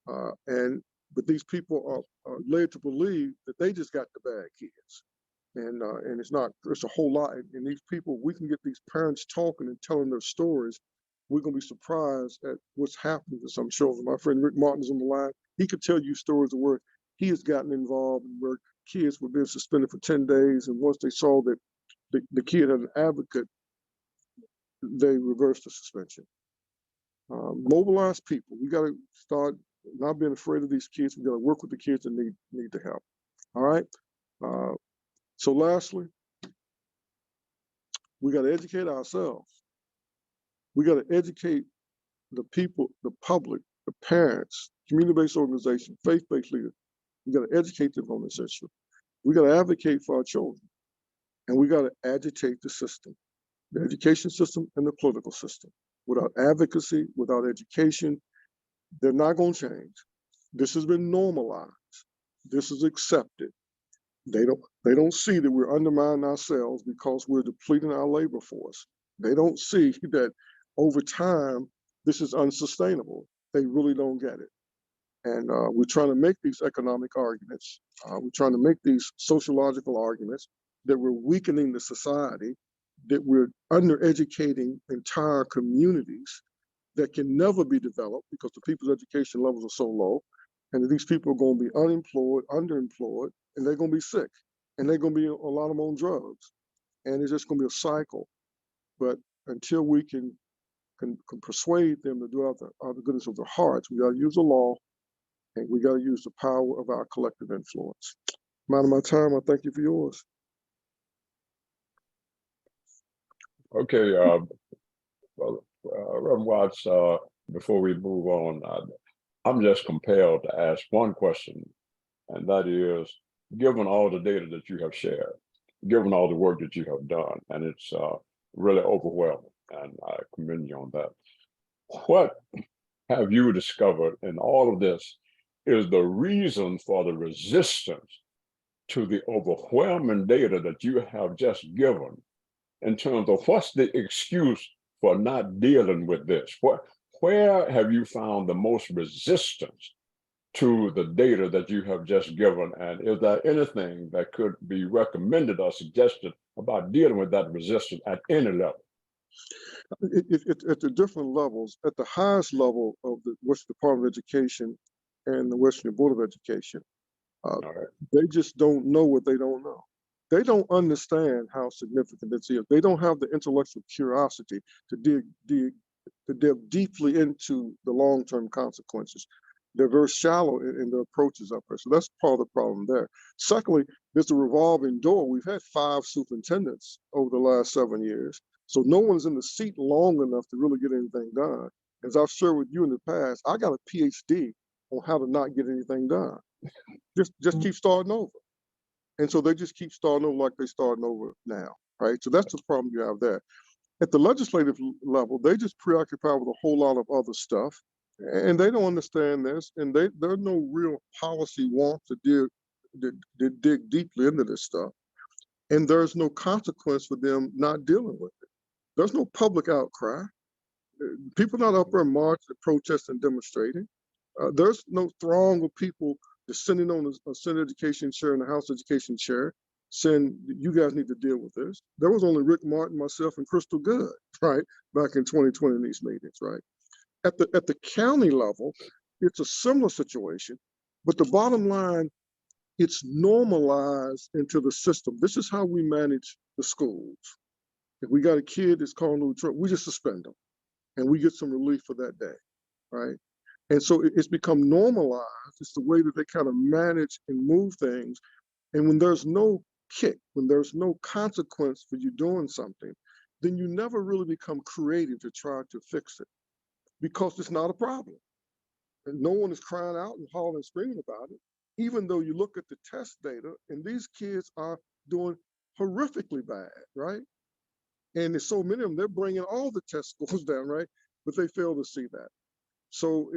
But these people are led to believe that they just got the bad kids, and it's not. There's a whole lot. And these people, we can get these parents talking and telling their stories. We're going to be surprised at what's happening to some children. My friend Rick Martin is on the line. He could tell you stories of where he has gotten involved and where kids were being suspended for 10 days. And once they saw that the kid had an advocate, they reversed the suspension. Mobilize people. We got to start not being afraid of these kids. We got to work with the kids that need the help. All right. So lastly, we got to educate ourselves. We got to educate the people, the public, the parents, community-based organizations, faith-based leaders. We got to educate them on this issue. We got to advocate for our children, and we got to agitate the system, the education system and the political system. Without advocacy, without education, they're not going to change. This has been normalized. This is accepted. They don't see that we're undermining ourselves because we're depleting our labor force. They don't see that over time, this is unsustainable. They really don't get it. And we're trying to make these economic arguments. We're trying to make these sociological arguments that we're weakening the society, that we're undereducating entire communities that can never be developed because the people's education levels are so low, and that these people are going to be unemployed, underemployed, and they're going to be sick, and they're going to be a lot of them on drugs, and it's just going to be a cycle. But until we can persuade them to do out the goodness of their hearts, we got to use the law, and we got to use the power of our collective influence. I'm out of my time. I thank you for yours.
Okay, Reverend Watts, before we move on, I'm just compelled to ask one question, and that is, given all the data that you have shared, given all the work that you have done, and it's really overwhelming, and I commend you on that. What have you discovered in all of this is the reason for the resistance to the overwhelming data that you have just given, in terms of what's the excuse for not dealing with this? Where have you found the most resistance to the data that you have just given? And is there anything that could be recommended or suggested about dealing with that resistance at any level?
At the different levels, at the highest level of the Western Department of Education and the Western Board of Education, they just don't know what they don't know. They don't understand how significant this is. They don't have the intellectual curiosity to delve deeply into the long-term consequences. They're very shallow in their approaches up there. So that's part of the problem there. Secondly, there's a revolving door. We've had 5 superintendents over the last 7 years. So no one's in the seat long enough to really get anything done. As I've shared with you in the past, I got a PhD on how to not get anything done. Just keep starting over. And so they just keep starting over like they're starting over now, right? So that's the problem you have there. At the legislative level, they just preoccupy with a whole lot of other stuff, and they don't understand this, and there's no real policy want to dig deeply into this stuff, and there's no consequence for them not dealing with it. There's no public outcry. People not up there marching, protesting, demonstrating. There's no throng of people descending on the Senate Education Chair and the House Education Chair saying, you guys need to deal with this. There was only Rick Martin, myself, and Crystal Good, right, back in 2020 in these meetings, right? At the county level, it's a similar situation, but the bottom line, it's normalized into the system. This is how we manage the schools. If we got a kid that's calling to trouble, we just suspend them, and we get some relief for that day, right? And so it's become normalized. It's the way that they kind of manage and move things. And when there's no kick, when there's no consequence for you doing something, then you never really become creative to try to fix it, because it's not a problem. And no one is crying out and hollering and screaming about it, even though you look at the test data and these kids are doing horrifically bad, right? And there's so many of them, they're bringing all the test scores down, right? But they fail to see that. So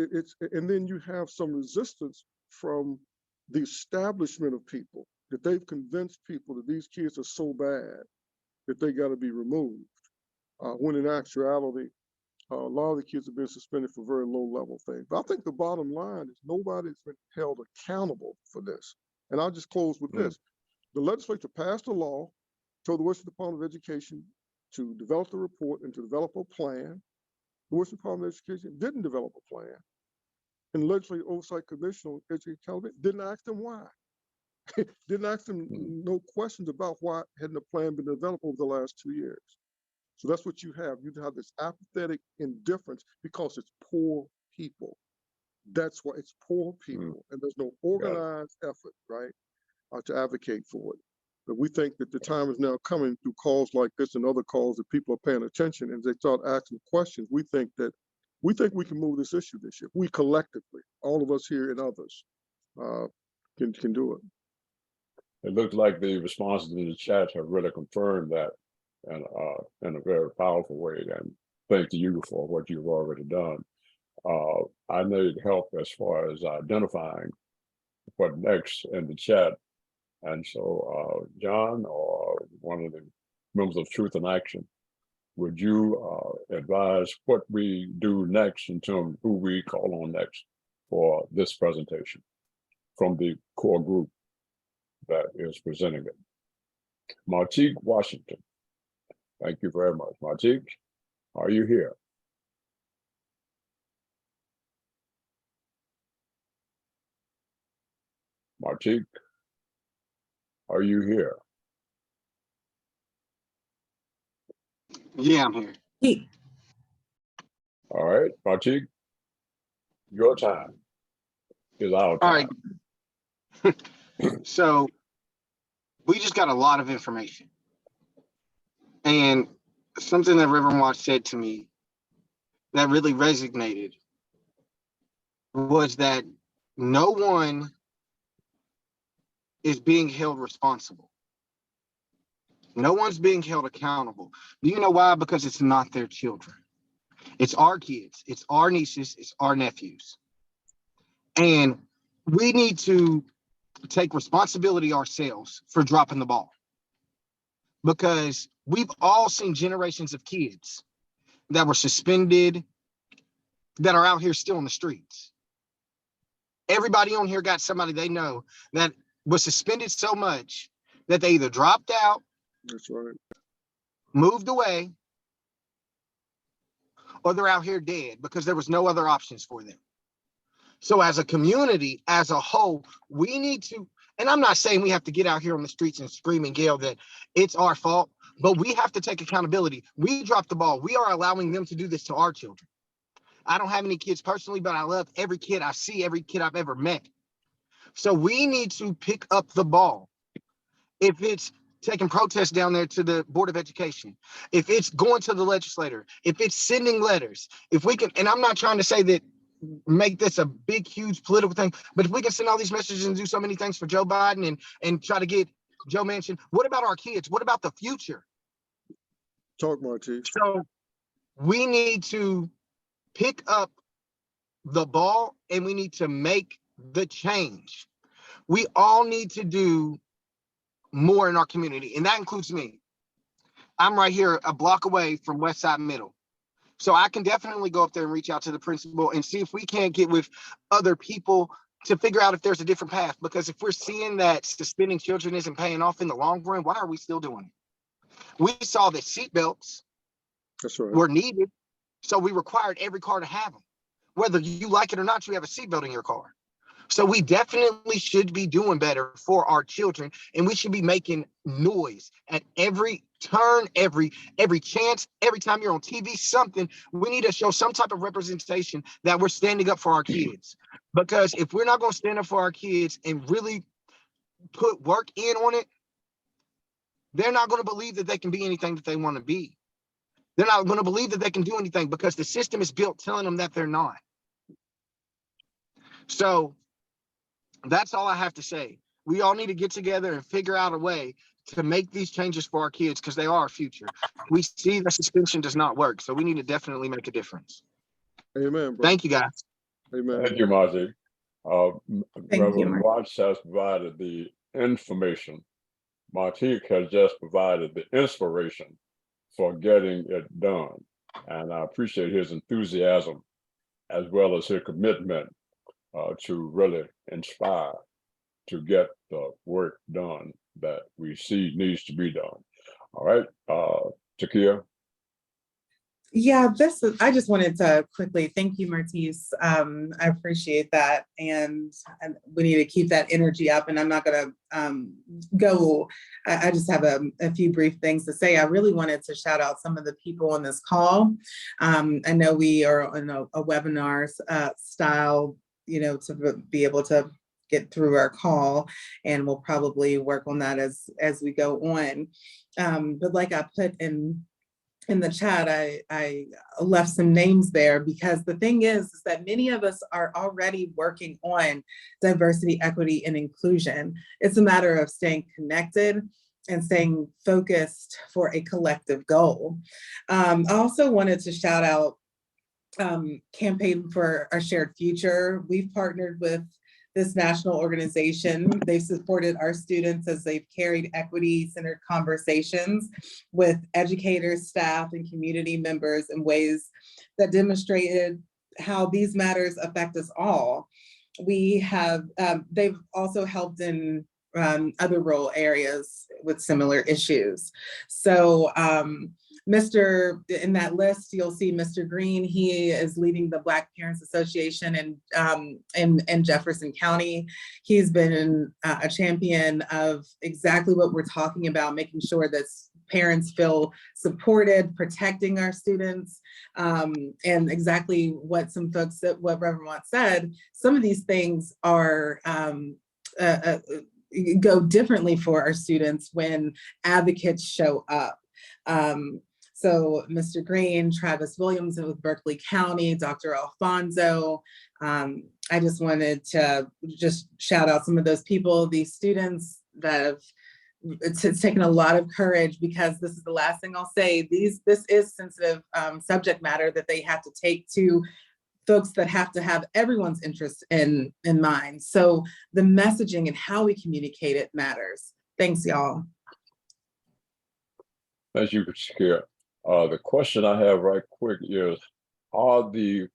and then you have some resistance from the establishment of people, that they've convinced people that these kids are so bad that they got to be removed. When in actuality, a lot of the kids have been suspended for very low level things. But I think the bottom line is nobody's been held accountable for this. And I'll just close with this. The legislature passed a law, told the Western Department of Education to develop the report and to develop a plan. The Western Department of Education didn't develop a plan. And the Legislative Oversight Commission on Education didn't ask them why. Didn't ask them no questions about why hadn't a plan been developed over the last 2 years. So that's what you have. You have this apathetic indifference because it's poor people. That's why it's poor people, and there's no organized effort, right, to advocate for it. But we think that the time is now coming through calls like this and other calls that people are paying attention, and they start asking questions. We think we can move this issue this year. We collectively, all of us here and others, can do it.
It looks like the responses in the chat have really confirmed that in a very powerful way. And thank you for what you've already done. I need help as far as identifying what next in the chat. And so, John, or one of the members of Truth in Action, would you advise what we do next in terms of who we call on next for this presentation from the core group that is presenting it? Martique Washington, Thank you very much. Martique, are you here? Martique, are you here?
Yeah, I'm here.
He-
All right, Martique, your time is our
All
time.
right. So we just got a lot of information. And something that Reverend Watts said to me that really resonated was that no one is being held responsible. No one's being held accountable. Do you know why? Because it's not their children. It's our kids, it's our nieces, it's our nephews. And we need to take responsibility ourselves for dropping the ball. Because we've all seen generations of kids that were suspended, that are out here still in the streets. Everybody on here got somebody they know that was suspended so much that they either dropped out,
That's right.
moved away, or they're out here dead because there was no other options for them. So as a community, as a whole, we need to, and I'm not saying we have to get out here on the streets and scream and yell that it's our fault, but we have to take accountability. We dropped the ball. We are allowing them to do this to our children. I don't have any kids personally, but I love every kid I see, every kid I've ever met. So we need to pick up the ball. If it's taking protests down there to the Board of Education, if it's going to the legislator, if it's sending letters, if we can, and I'm not trying to say that make this a big, huge political thing, but if we can send all these messages and do so many things for Joe Biden and try to get Joe Manchin, what about our kids? What about the future?
Talk, Martique.
So we need to pick up the ball and we need to make the change. We all need to do more in our community, and that includes me. I'm right here a block away from West Side Middle. So I can definitely go up there and reach out to the principal and see if we can't get with other people to figure out if there's a different path. Because if we're seeing that suspending children isn't paying off in the long run, why are we still doing it? We saw that seatbelts were needed, so we required every car to have them. Whether you like it or not, you have a seatbelt in your car. So we definitely should be doing better for our children, and we should be making noise at every turn, every chance, every time you're on TV, something. We need to show some type of representation that we're standing up for our kids. Because if we're not going to stand up for our kids and really put work in on it, they're not going to believe that they can be anything that they want to be. They're not going to believe that they can do anything because the system is built telling them that they're not. So that's all I have to say. We all need to get together and figure out a way to make these changes for our kids because they are our future. We see that suspension does not work, so we need to definitely make a difference.
Amen, bro.
Thank you, guys.
Amen.
Thank you, Martique.
Thank you,
Reverend Watts has provided the information. Martique has just provided the inspiration for getting it done. And I appreciate his enthusiasm as well as his commitment to really inspire to get the work done that we see needs to be done. All right, Takia.
Yeah, I just wanted to quickly thank you, Martise. I appreciate that. And we need to keep that energy up. And I'm not going to go. I just have a few brief things to say. I really wanted to shout out some of the people on this call. I know we are in a webinar style, to be able to get through our call, and we'll probably work on that as we go on. But like I put in the chat, I left some names there because the thing is that many of us are already working on diversity, equity, and inclusion. It's a matter of staying connected and staying focused for a collective goal. I also wanted to shout out Campaign for Our Shared Future. We've partnered with this national organization. They've supported our students as they've carried equity-centered conversations with educators, staff, and community members in ways that demonstrated how these matters affect us all. We have, they've also helped in other rural areas with similar issues. So In that list, you'll see Mr. Green. He is leading the Black Parents Association in Jefferson County. He's been a champion of exactly what we're talking about, making sure that parents feel supported, protecting our students, and exactly what some folks said, what Reverend Watt said. Some of these things are go differently for our students when advocates show up. So Mr. Green, Travis Williams with Berkeley County, Dr. Alfonso. I just wanted to just shout out some of those people, these students that have, it's taken a lot of courage, because this is the last thing I'll say. This is sensitive subject matter that they have to take to folks that have to have everyone's interest in mind. So the messaging and how we communicate it matters. Thanks, y'all.
As you could hear, the question I have right quick is, are the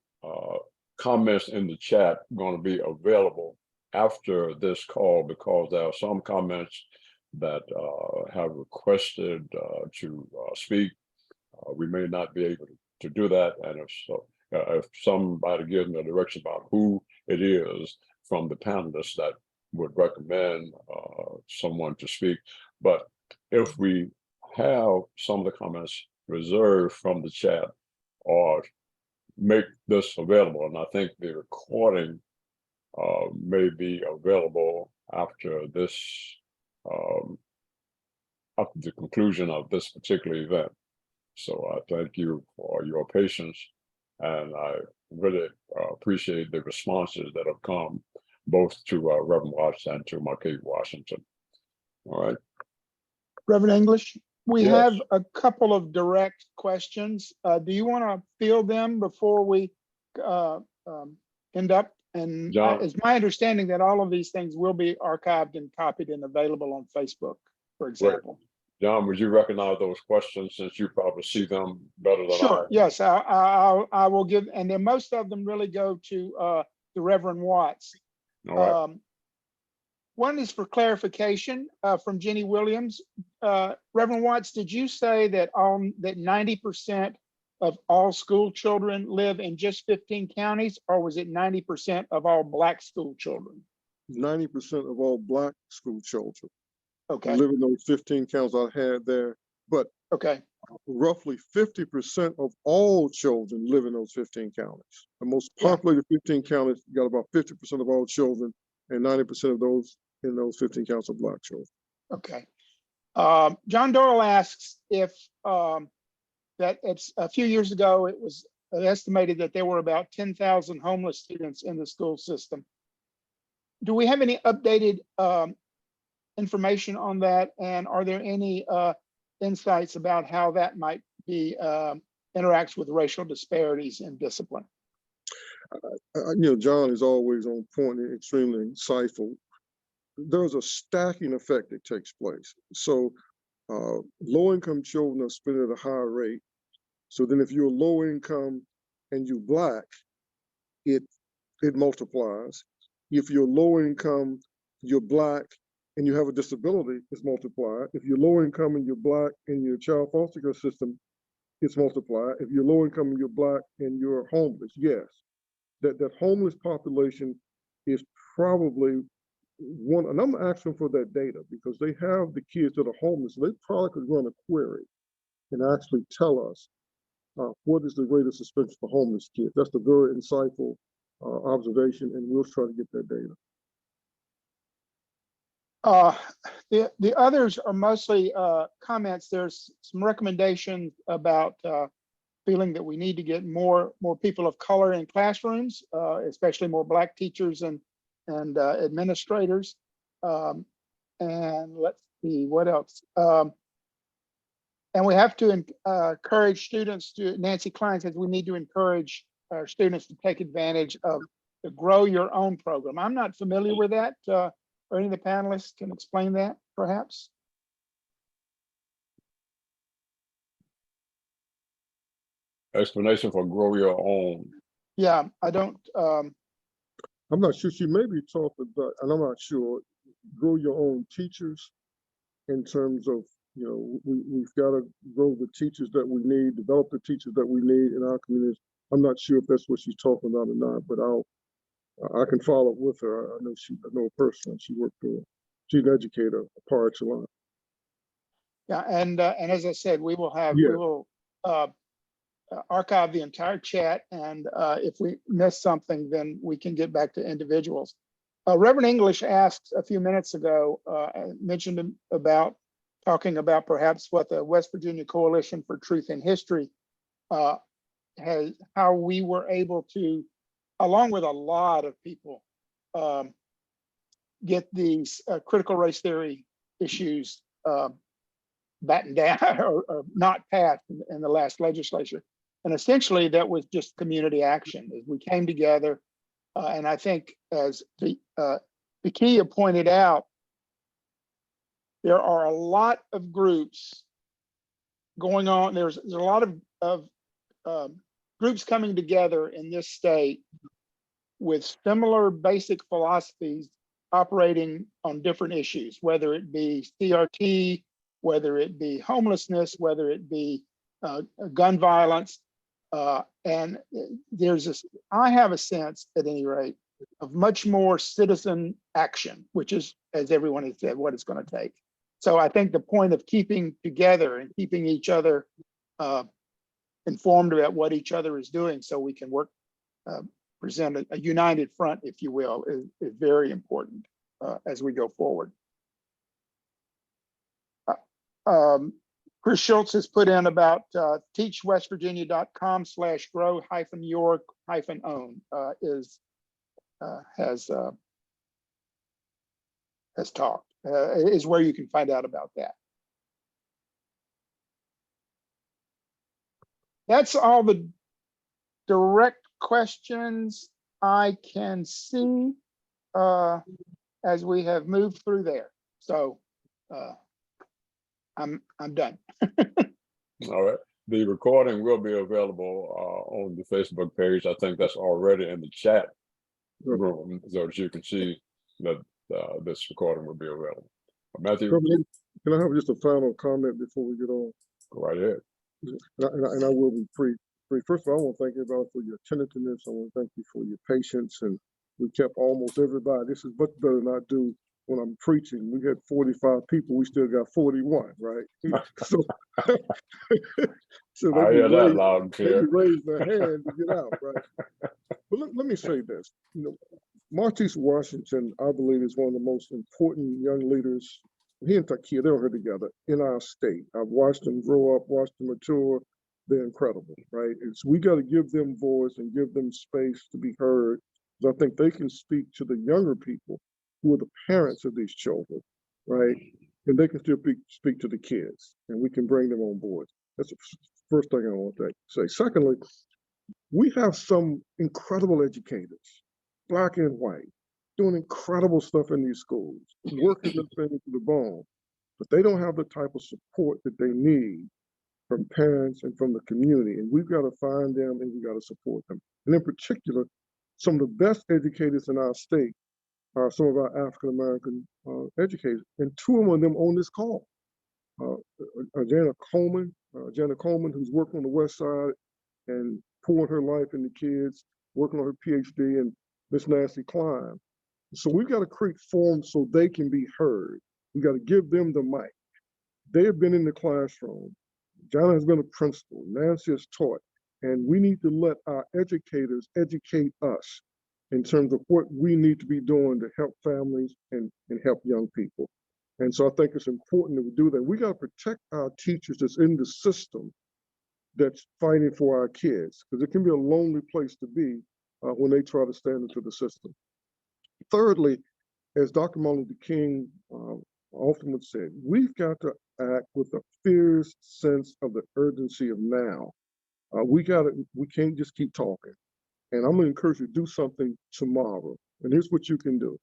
comments in the chat going to be available after this call? Because there are some comments that have requested to speak. We may not be able to do that, and if somebody gives me a direction about who it is from the panelists that would recommend someone to speak. But if we have some of the comments reserved from the chat, or make this available, and I think the recording may be available after this, after the conclusion of this particular event. So I thank you for your patience, and I really appreciate the responses that have come both to Reverend Watts and to Marquette Washington. All right.
Reverend English, we
Yes.
have a couple of direct questions. Do you want to field them before we end up? And it's my understanding that all of these things will be archived and copied and available on Facebook, for example.
Right. John, would you recognize those questions, since you probably see them better than I?
Sure. Yes, I will give, and then most of them really go to the Reverend Watts.
All right.
One is for clarification from Jenny Williams. Reverend Watts, did you say that 90% of all school children live in just 15 counties, or was it 90% of all Black school children?
90% of all Black school children
live
in those 15 counties I had there, but roughly 50% of all children live in those 15 counties. The most populated 15 counties got about 50% of all children, and 90% of those in those 15 counties are Black children.
Okay. John Doyle asks if that it's a few years ago, it was estimated that there were about 10,000 homeless students in the school system. Do we have any updated information on that? And are there any insights about how that might be interacts with racial disparities in discipline?
John is always on point and extremely insightful. There's a stacking effect that takes place. So low-income children are spending at a higher rate. So then if you're low income and you're Black, it multiplies. If you're low income, you're Black, and you have a disability, it's multiplied. If you're low income and you're Black and your child foster care system, it's multiplied. If you're low income and you're Black and you're homeless, yes. That homeless population is probably one, and I'm asking for that data because they have the kids that are homeless. They probably could run a query and actually tell us what is the rate of suspension for homeless kids. That's a very insightful observation, and we'll try to get that data.
The others are mostly comments. There's some recommendations about feeling that we need to get more people of color in classrooms, especially more Black teachers and administrators. And let's see, what else? And we have to encourage students to, Nancy Klein says we need to encourage our students to take advantage of the Grow Your Own program. I'm not familiar with that. Or any of the panelists can explain that, perhaps?
Explanation for Grow Your Own.
Yeah, I don't.
I'm not sure. She may be talking about, and I'm not sure, grow your own teachers in terms of we've got to grow the teachers that we need, develop the teachers that we need in our communities. I'm not sure if that's what she's talking about or not, but I can follow up with her. I know her personally. She worked for, she's an educator par excellence.
Yeah, and as I said, we will archive the entire chat, and if we miss something, then we can get back to individuals. Reverend English asked a few minutes ago, mentioned about talking about perhaps what the West Virginia Coalition for Truth in History has, how we were able to, along with a lot of people, get these critical race theory issues battened down or not passed in the last legislature. And essentially that was just community action as we came together. And I think as Vikia pointed out, there are a lot of groups going on. There's a lot of groups coming together in this state with similar basic philosophies operating on different issues, whether it be CRT, whether it be homelessness, whether it be gun violence. And there's this, I have a sense at any rate of much more citizen action, which is, as everyone has said, what it's going to take. So I think the point of keeping together and keeping each other informed about what each other is doing so we can work, present a united front, if you will, is very important as we go forward. Chris Schultz has put in about teachwestvirginia.com/grow-your-own has talked, is where you can find out about that. That's all the direct questions I can see as we have moved through there. So I'm done.
All right. The recording will be available on the Facebook page. I think that's already in the chat room, so that you can see that this recording will be available. Matthew,
can I have just a final comment before we get on?
go right ahead.
And I will be brief. First of all, I want to thank everybody for your attentiveness. I want to thank you for your patience. And we kept almost everybody. This is much better than I do when I'm preaching. We had 45 people. We still got 41, right? So, so
I hear that loud and clear.
They raise their hand to get out, right? But let me say this. Martise Washington, I believe, is one of the most important young leaders. He and Takia, they were together in our state. I've watched them grow up, watched them mature. They're incredible, right? It's, we got to give them voice and give them space to be heard. I think they can speak to the younger people who are the parents of these children, right? And they can still speak to the kids, and we can bring them on board. That's the first thing I want to say. Secondly, we have some incredible educators, Black and white, doing incredible stuff in these schools, working their fingers to the bone, but they don't have the type of support that they need from parents and from the community. And we've got to find them and we've got to support them. And in particular, some of the best educators in our state are some of our African-American educators, and two of them on this call. Jana Coleman, who's working on the West Side and pouring her life into kids, working on her PhD, and Miss Nancy Klein. So we've got to create forums so they can be heard. We got to give them the mic. They have been in the classroom. Jana has been a principal. Nancy has taught. And we need to let our educators educate us in terms of what we need to be doing to help families and help young people. And so I think it's important that we do that. We got to protect our teachers that's in the system that's fighting for our kids, because it can be a lonely place to be when they try to stand into the system. Thirdly, as Dr. Martin Luther King often would say, we've got to act with a fierce sense of the urgency of now. We can't just keep talking. And I'm gonna encourage you to do something tomorrow. And here's what you can do.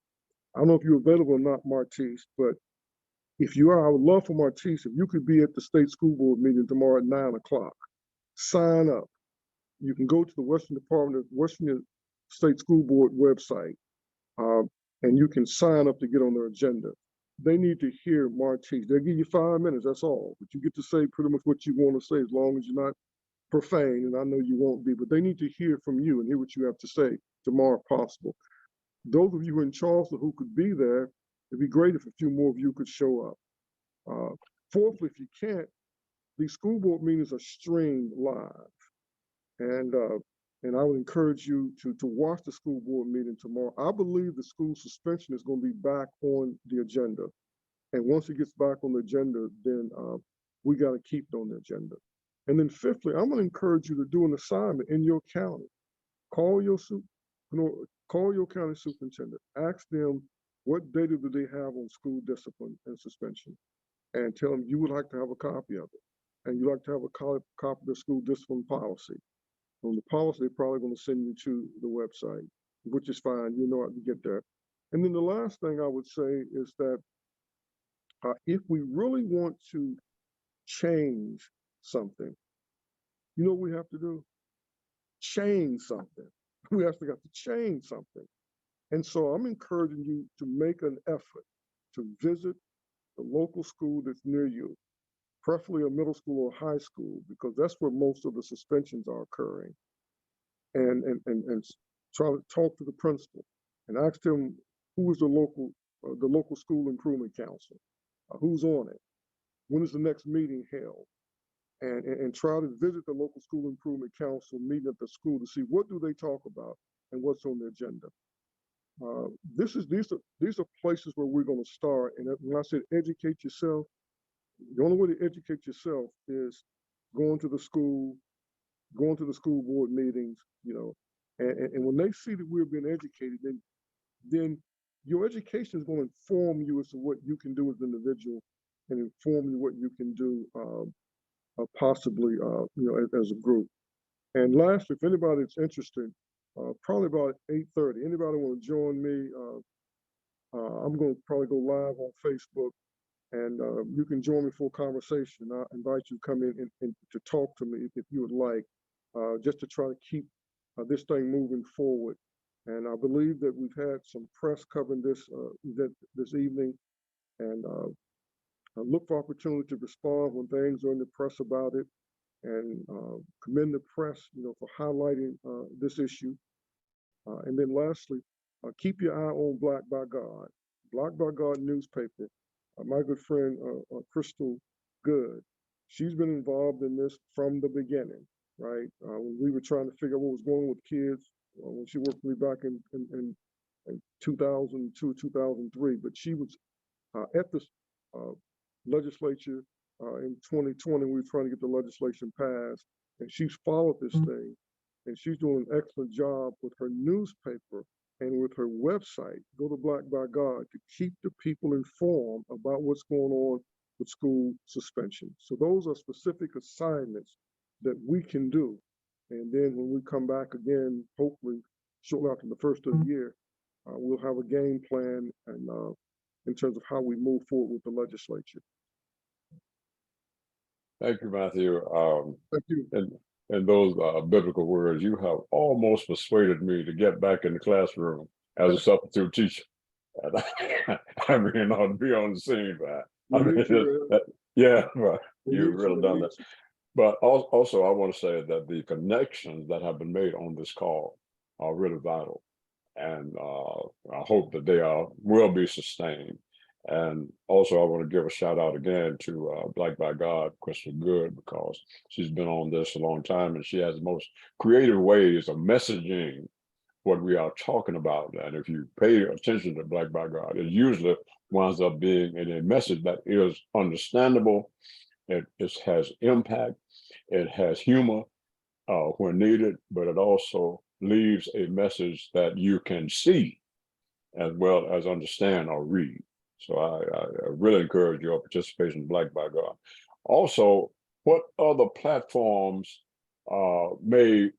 I don't know if you're available or not, Martise, but if you are, I would love for Martise, if you could be at the state school board meeting tomorrow at 9 o'clock, sign up. You can go to the Western State School Board website, and you can sign up to get on their agenda. they need to hear Martise. They'll give you 5 minutes, that's all. But you get to say pretty much what you want to say as long as you're not profane, and I know you won't be, but they need to hear from you and hear what you have to say tomorrow if possible. Those of you in Charleston who could be there, it'd be great if a few more of you could show up. Fourthly, if you can't, these school board meetings are streamed live. And I would encourage you to watch the school board meeting tomorrow. I believe the school suspension is going to be back on the agenda. And once it gets back on the agenda, then we got to keep it on the agenda. And then fifthly, I'm going to encourage you to do an assignment in your county. Call your county superintendent. Ask them what data do they have on school discipline and suspension, and tell them you would like to have a copy of it, and you like to have a copy of the school discipline policy. On the policy, they're probably going to send you to the website, which is fine. You know how to get there. And then the last thing I would say is that if we really want to change something, you know what we have to do? Change something. We actually got to change something. And so I'm encouraging you to make an effort to visit the local school that's near you, preferably a middle school or high school, because that's where most of the suspensions are occurring. And try to talk to the principal and ask them who is the local school improvement council, who's on it, when is the next meeting held, and try to visit the local school improvement council meeting at the school to see what do they talk about and what's on the agenda. These are places where we're going to start. And when I said educate yourself, the only way to educate yourself is going to the school board meetings, you know, and when they see that we're being educated, then your education is going to inform you as to what you can do as an individual and inform you what you can do possibly, you know, as a group. And lastly, if anybody's interested, probably about 8:30, anybody want to join me? I'm going to probably go live on Facebook, and you can join me for a conversation. I invite you to come in and to talk to me if you would like, just to try to keep this thing moving forward. And I believe that we've had some press covering this this evening, and I look for opportunity to respond when things are in the press about it, and commend the press, you know, for highlighting this issue. And then lastly, keep your eye on Black by God. Black by God newspaper. My good friend, Crystal Good, she's been involved in this from the beginning, right? When we were trying to figure out what was going on with kids, when she worked with me back in 2002, 2003, but she was at the legislature in 2020. We were trying to get the legislation passed, and she's followed this thing, and she's doing an excellent job with her newspaper and with her website. Go to Black by God to keep the people informed about what's going on with school suspension. So those are specific assignments that we can do. And then when we come back again, hopefully shortly after the first of the year, we'll have a game plan and in terms of how we move forward with the legislature.
Thank you, Matthew.
Thank you.
And those biblical words, you have almost persuaded me to get back in the classroom as a substitute teacher. And I mean, I'll be on the scene, man. I mean, yeah, well, you've really done that. But also, I want to say that the connections that have been made on this call are really vital. And I hope that they will be sustained. And also, I want to give a shout out again to Black by God, Crystal Good, because she's been on this a long time, and she has the most creative ways of messaging what we are talking about. And if you pay attention to Black by God, it usually winds up being in a message that is understandable. It has impact. It has humor when needed, but it also leaves a message that you can see as well as understand or read. So I really encourage your participation in Black by God. Also, what other platforms may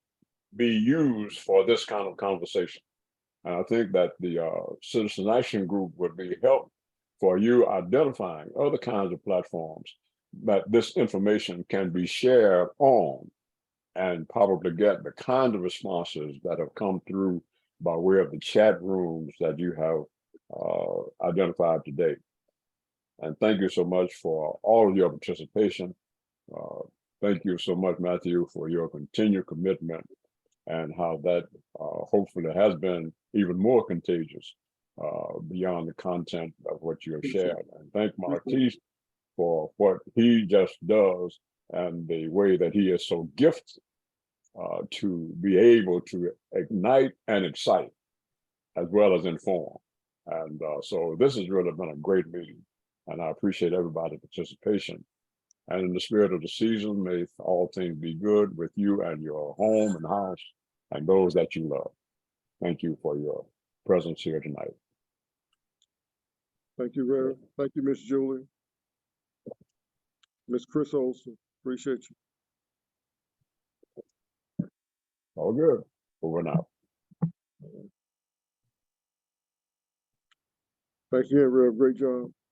be used for this kind of conversation? And I think that the Citizen Action Group would be helpful for you identifying other kinds of platforms that this information can be shared on, and probably get the kind of responses that have come through by way of the chat rooms that you have identified today. And thank you so much for all of your participation. Thank you so much, Matthew, for your continued commitment and how that hopefully has been even more contagious beyond the content of what you have shared. And thank Marquise for what he just does and the way that he is so gifted to be able to ignite and excite as well as inform. And so this has really been a great meeting, and I appreciate everybody's participation. And in the spirit of the season, may all things be good with you and your home and house and those that you love. Thank you for your presence here tonight.
Thank you, Rev. Thank you, Miss Julie. Miss Chris Olson, appreciate you.
All good. Over and out.
Thank you, Rev. Great job.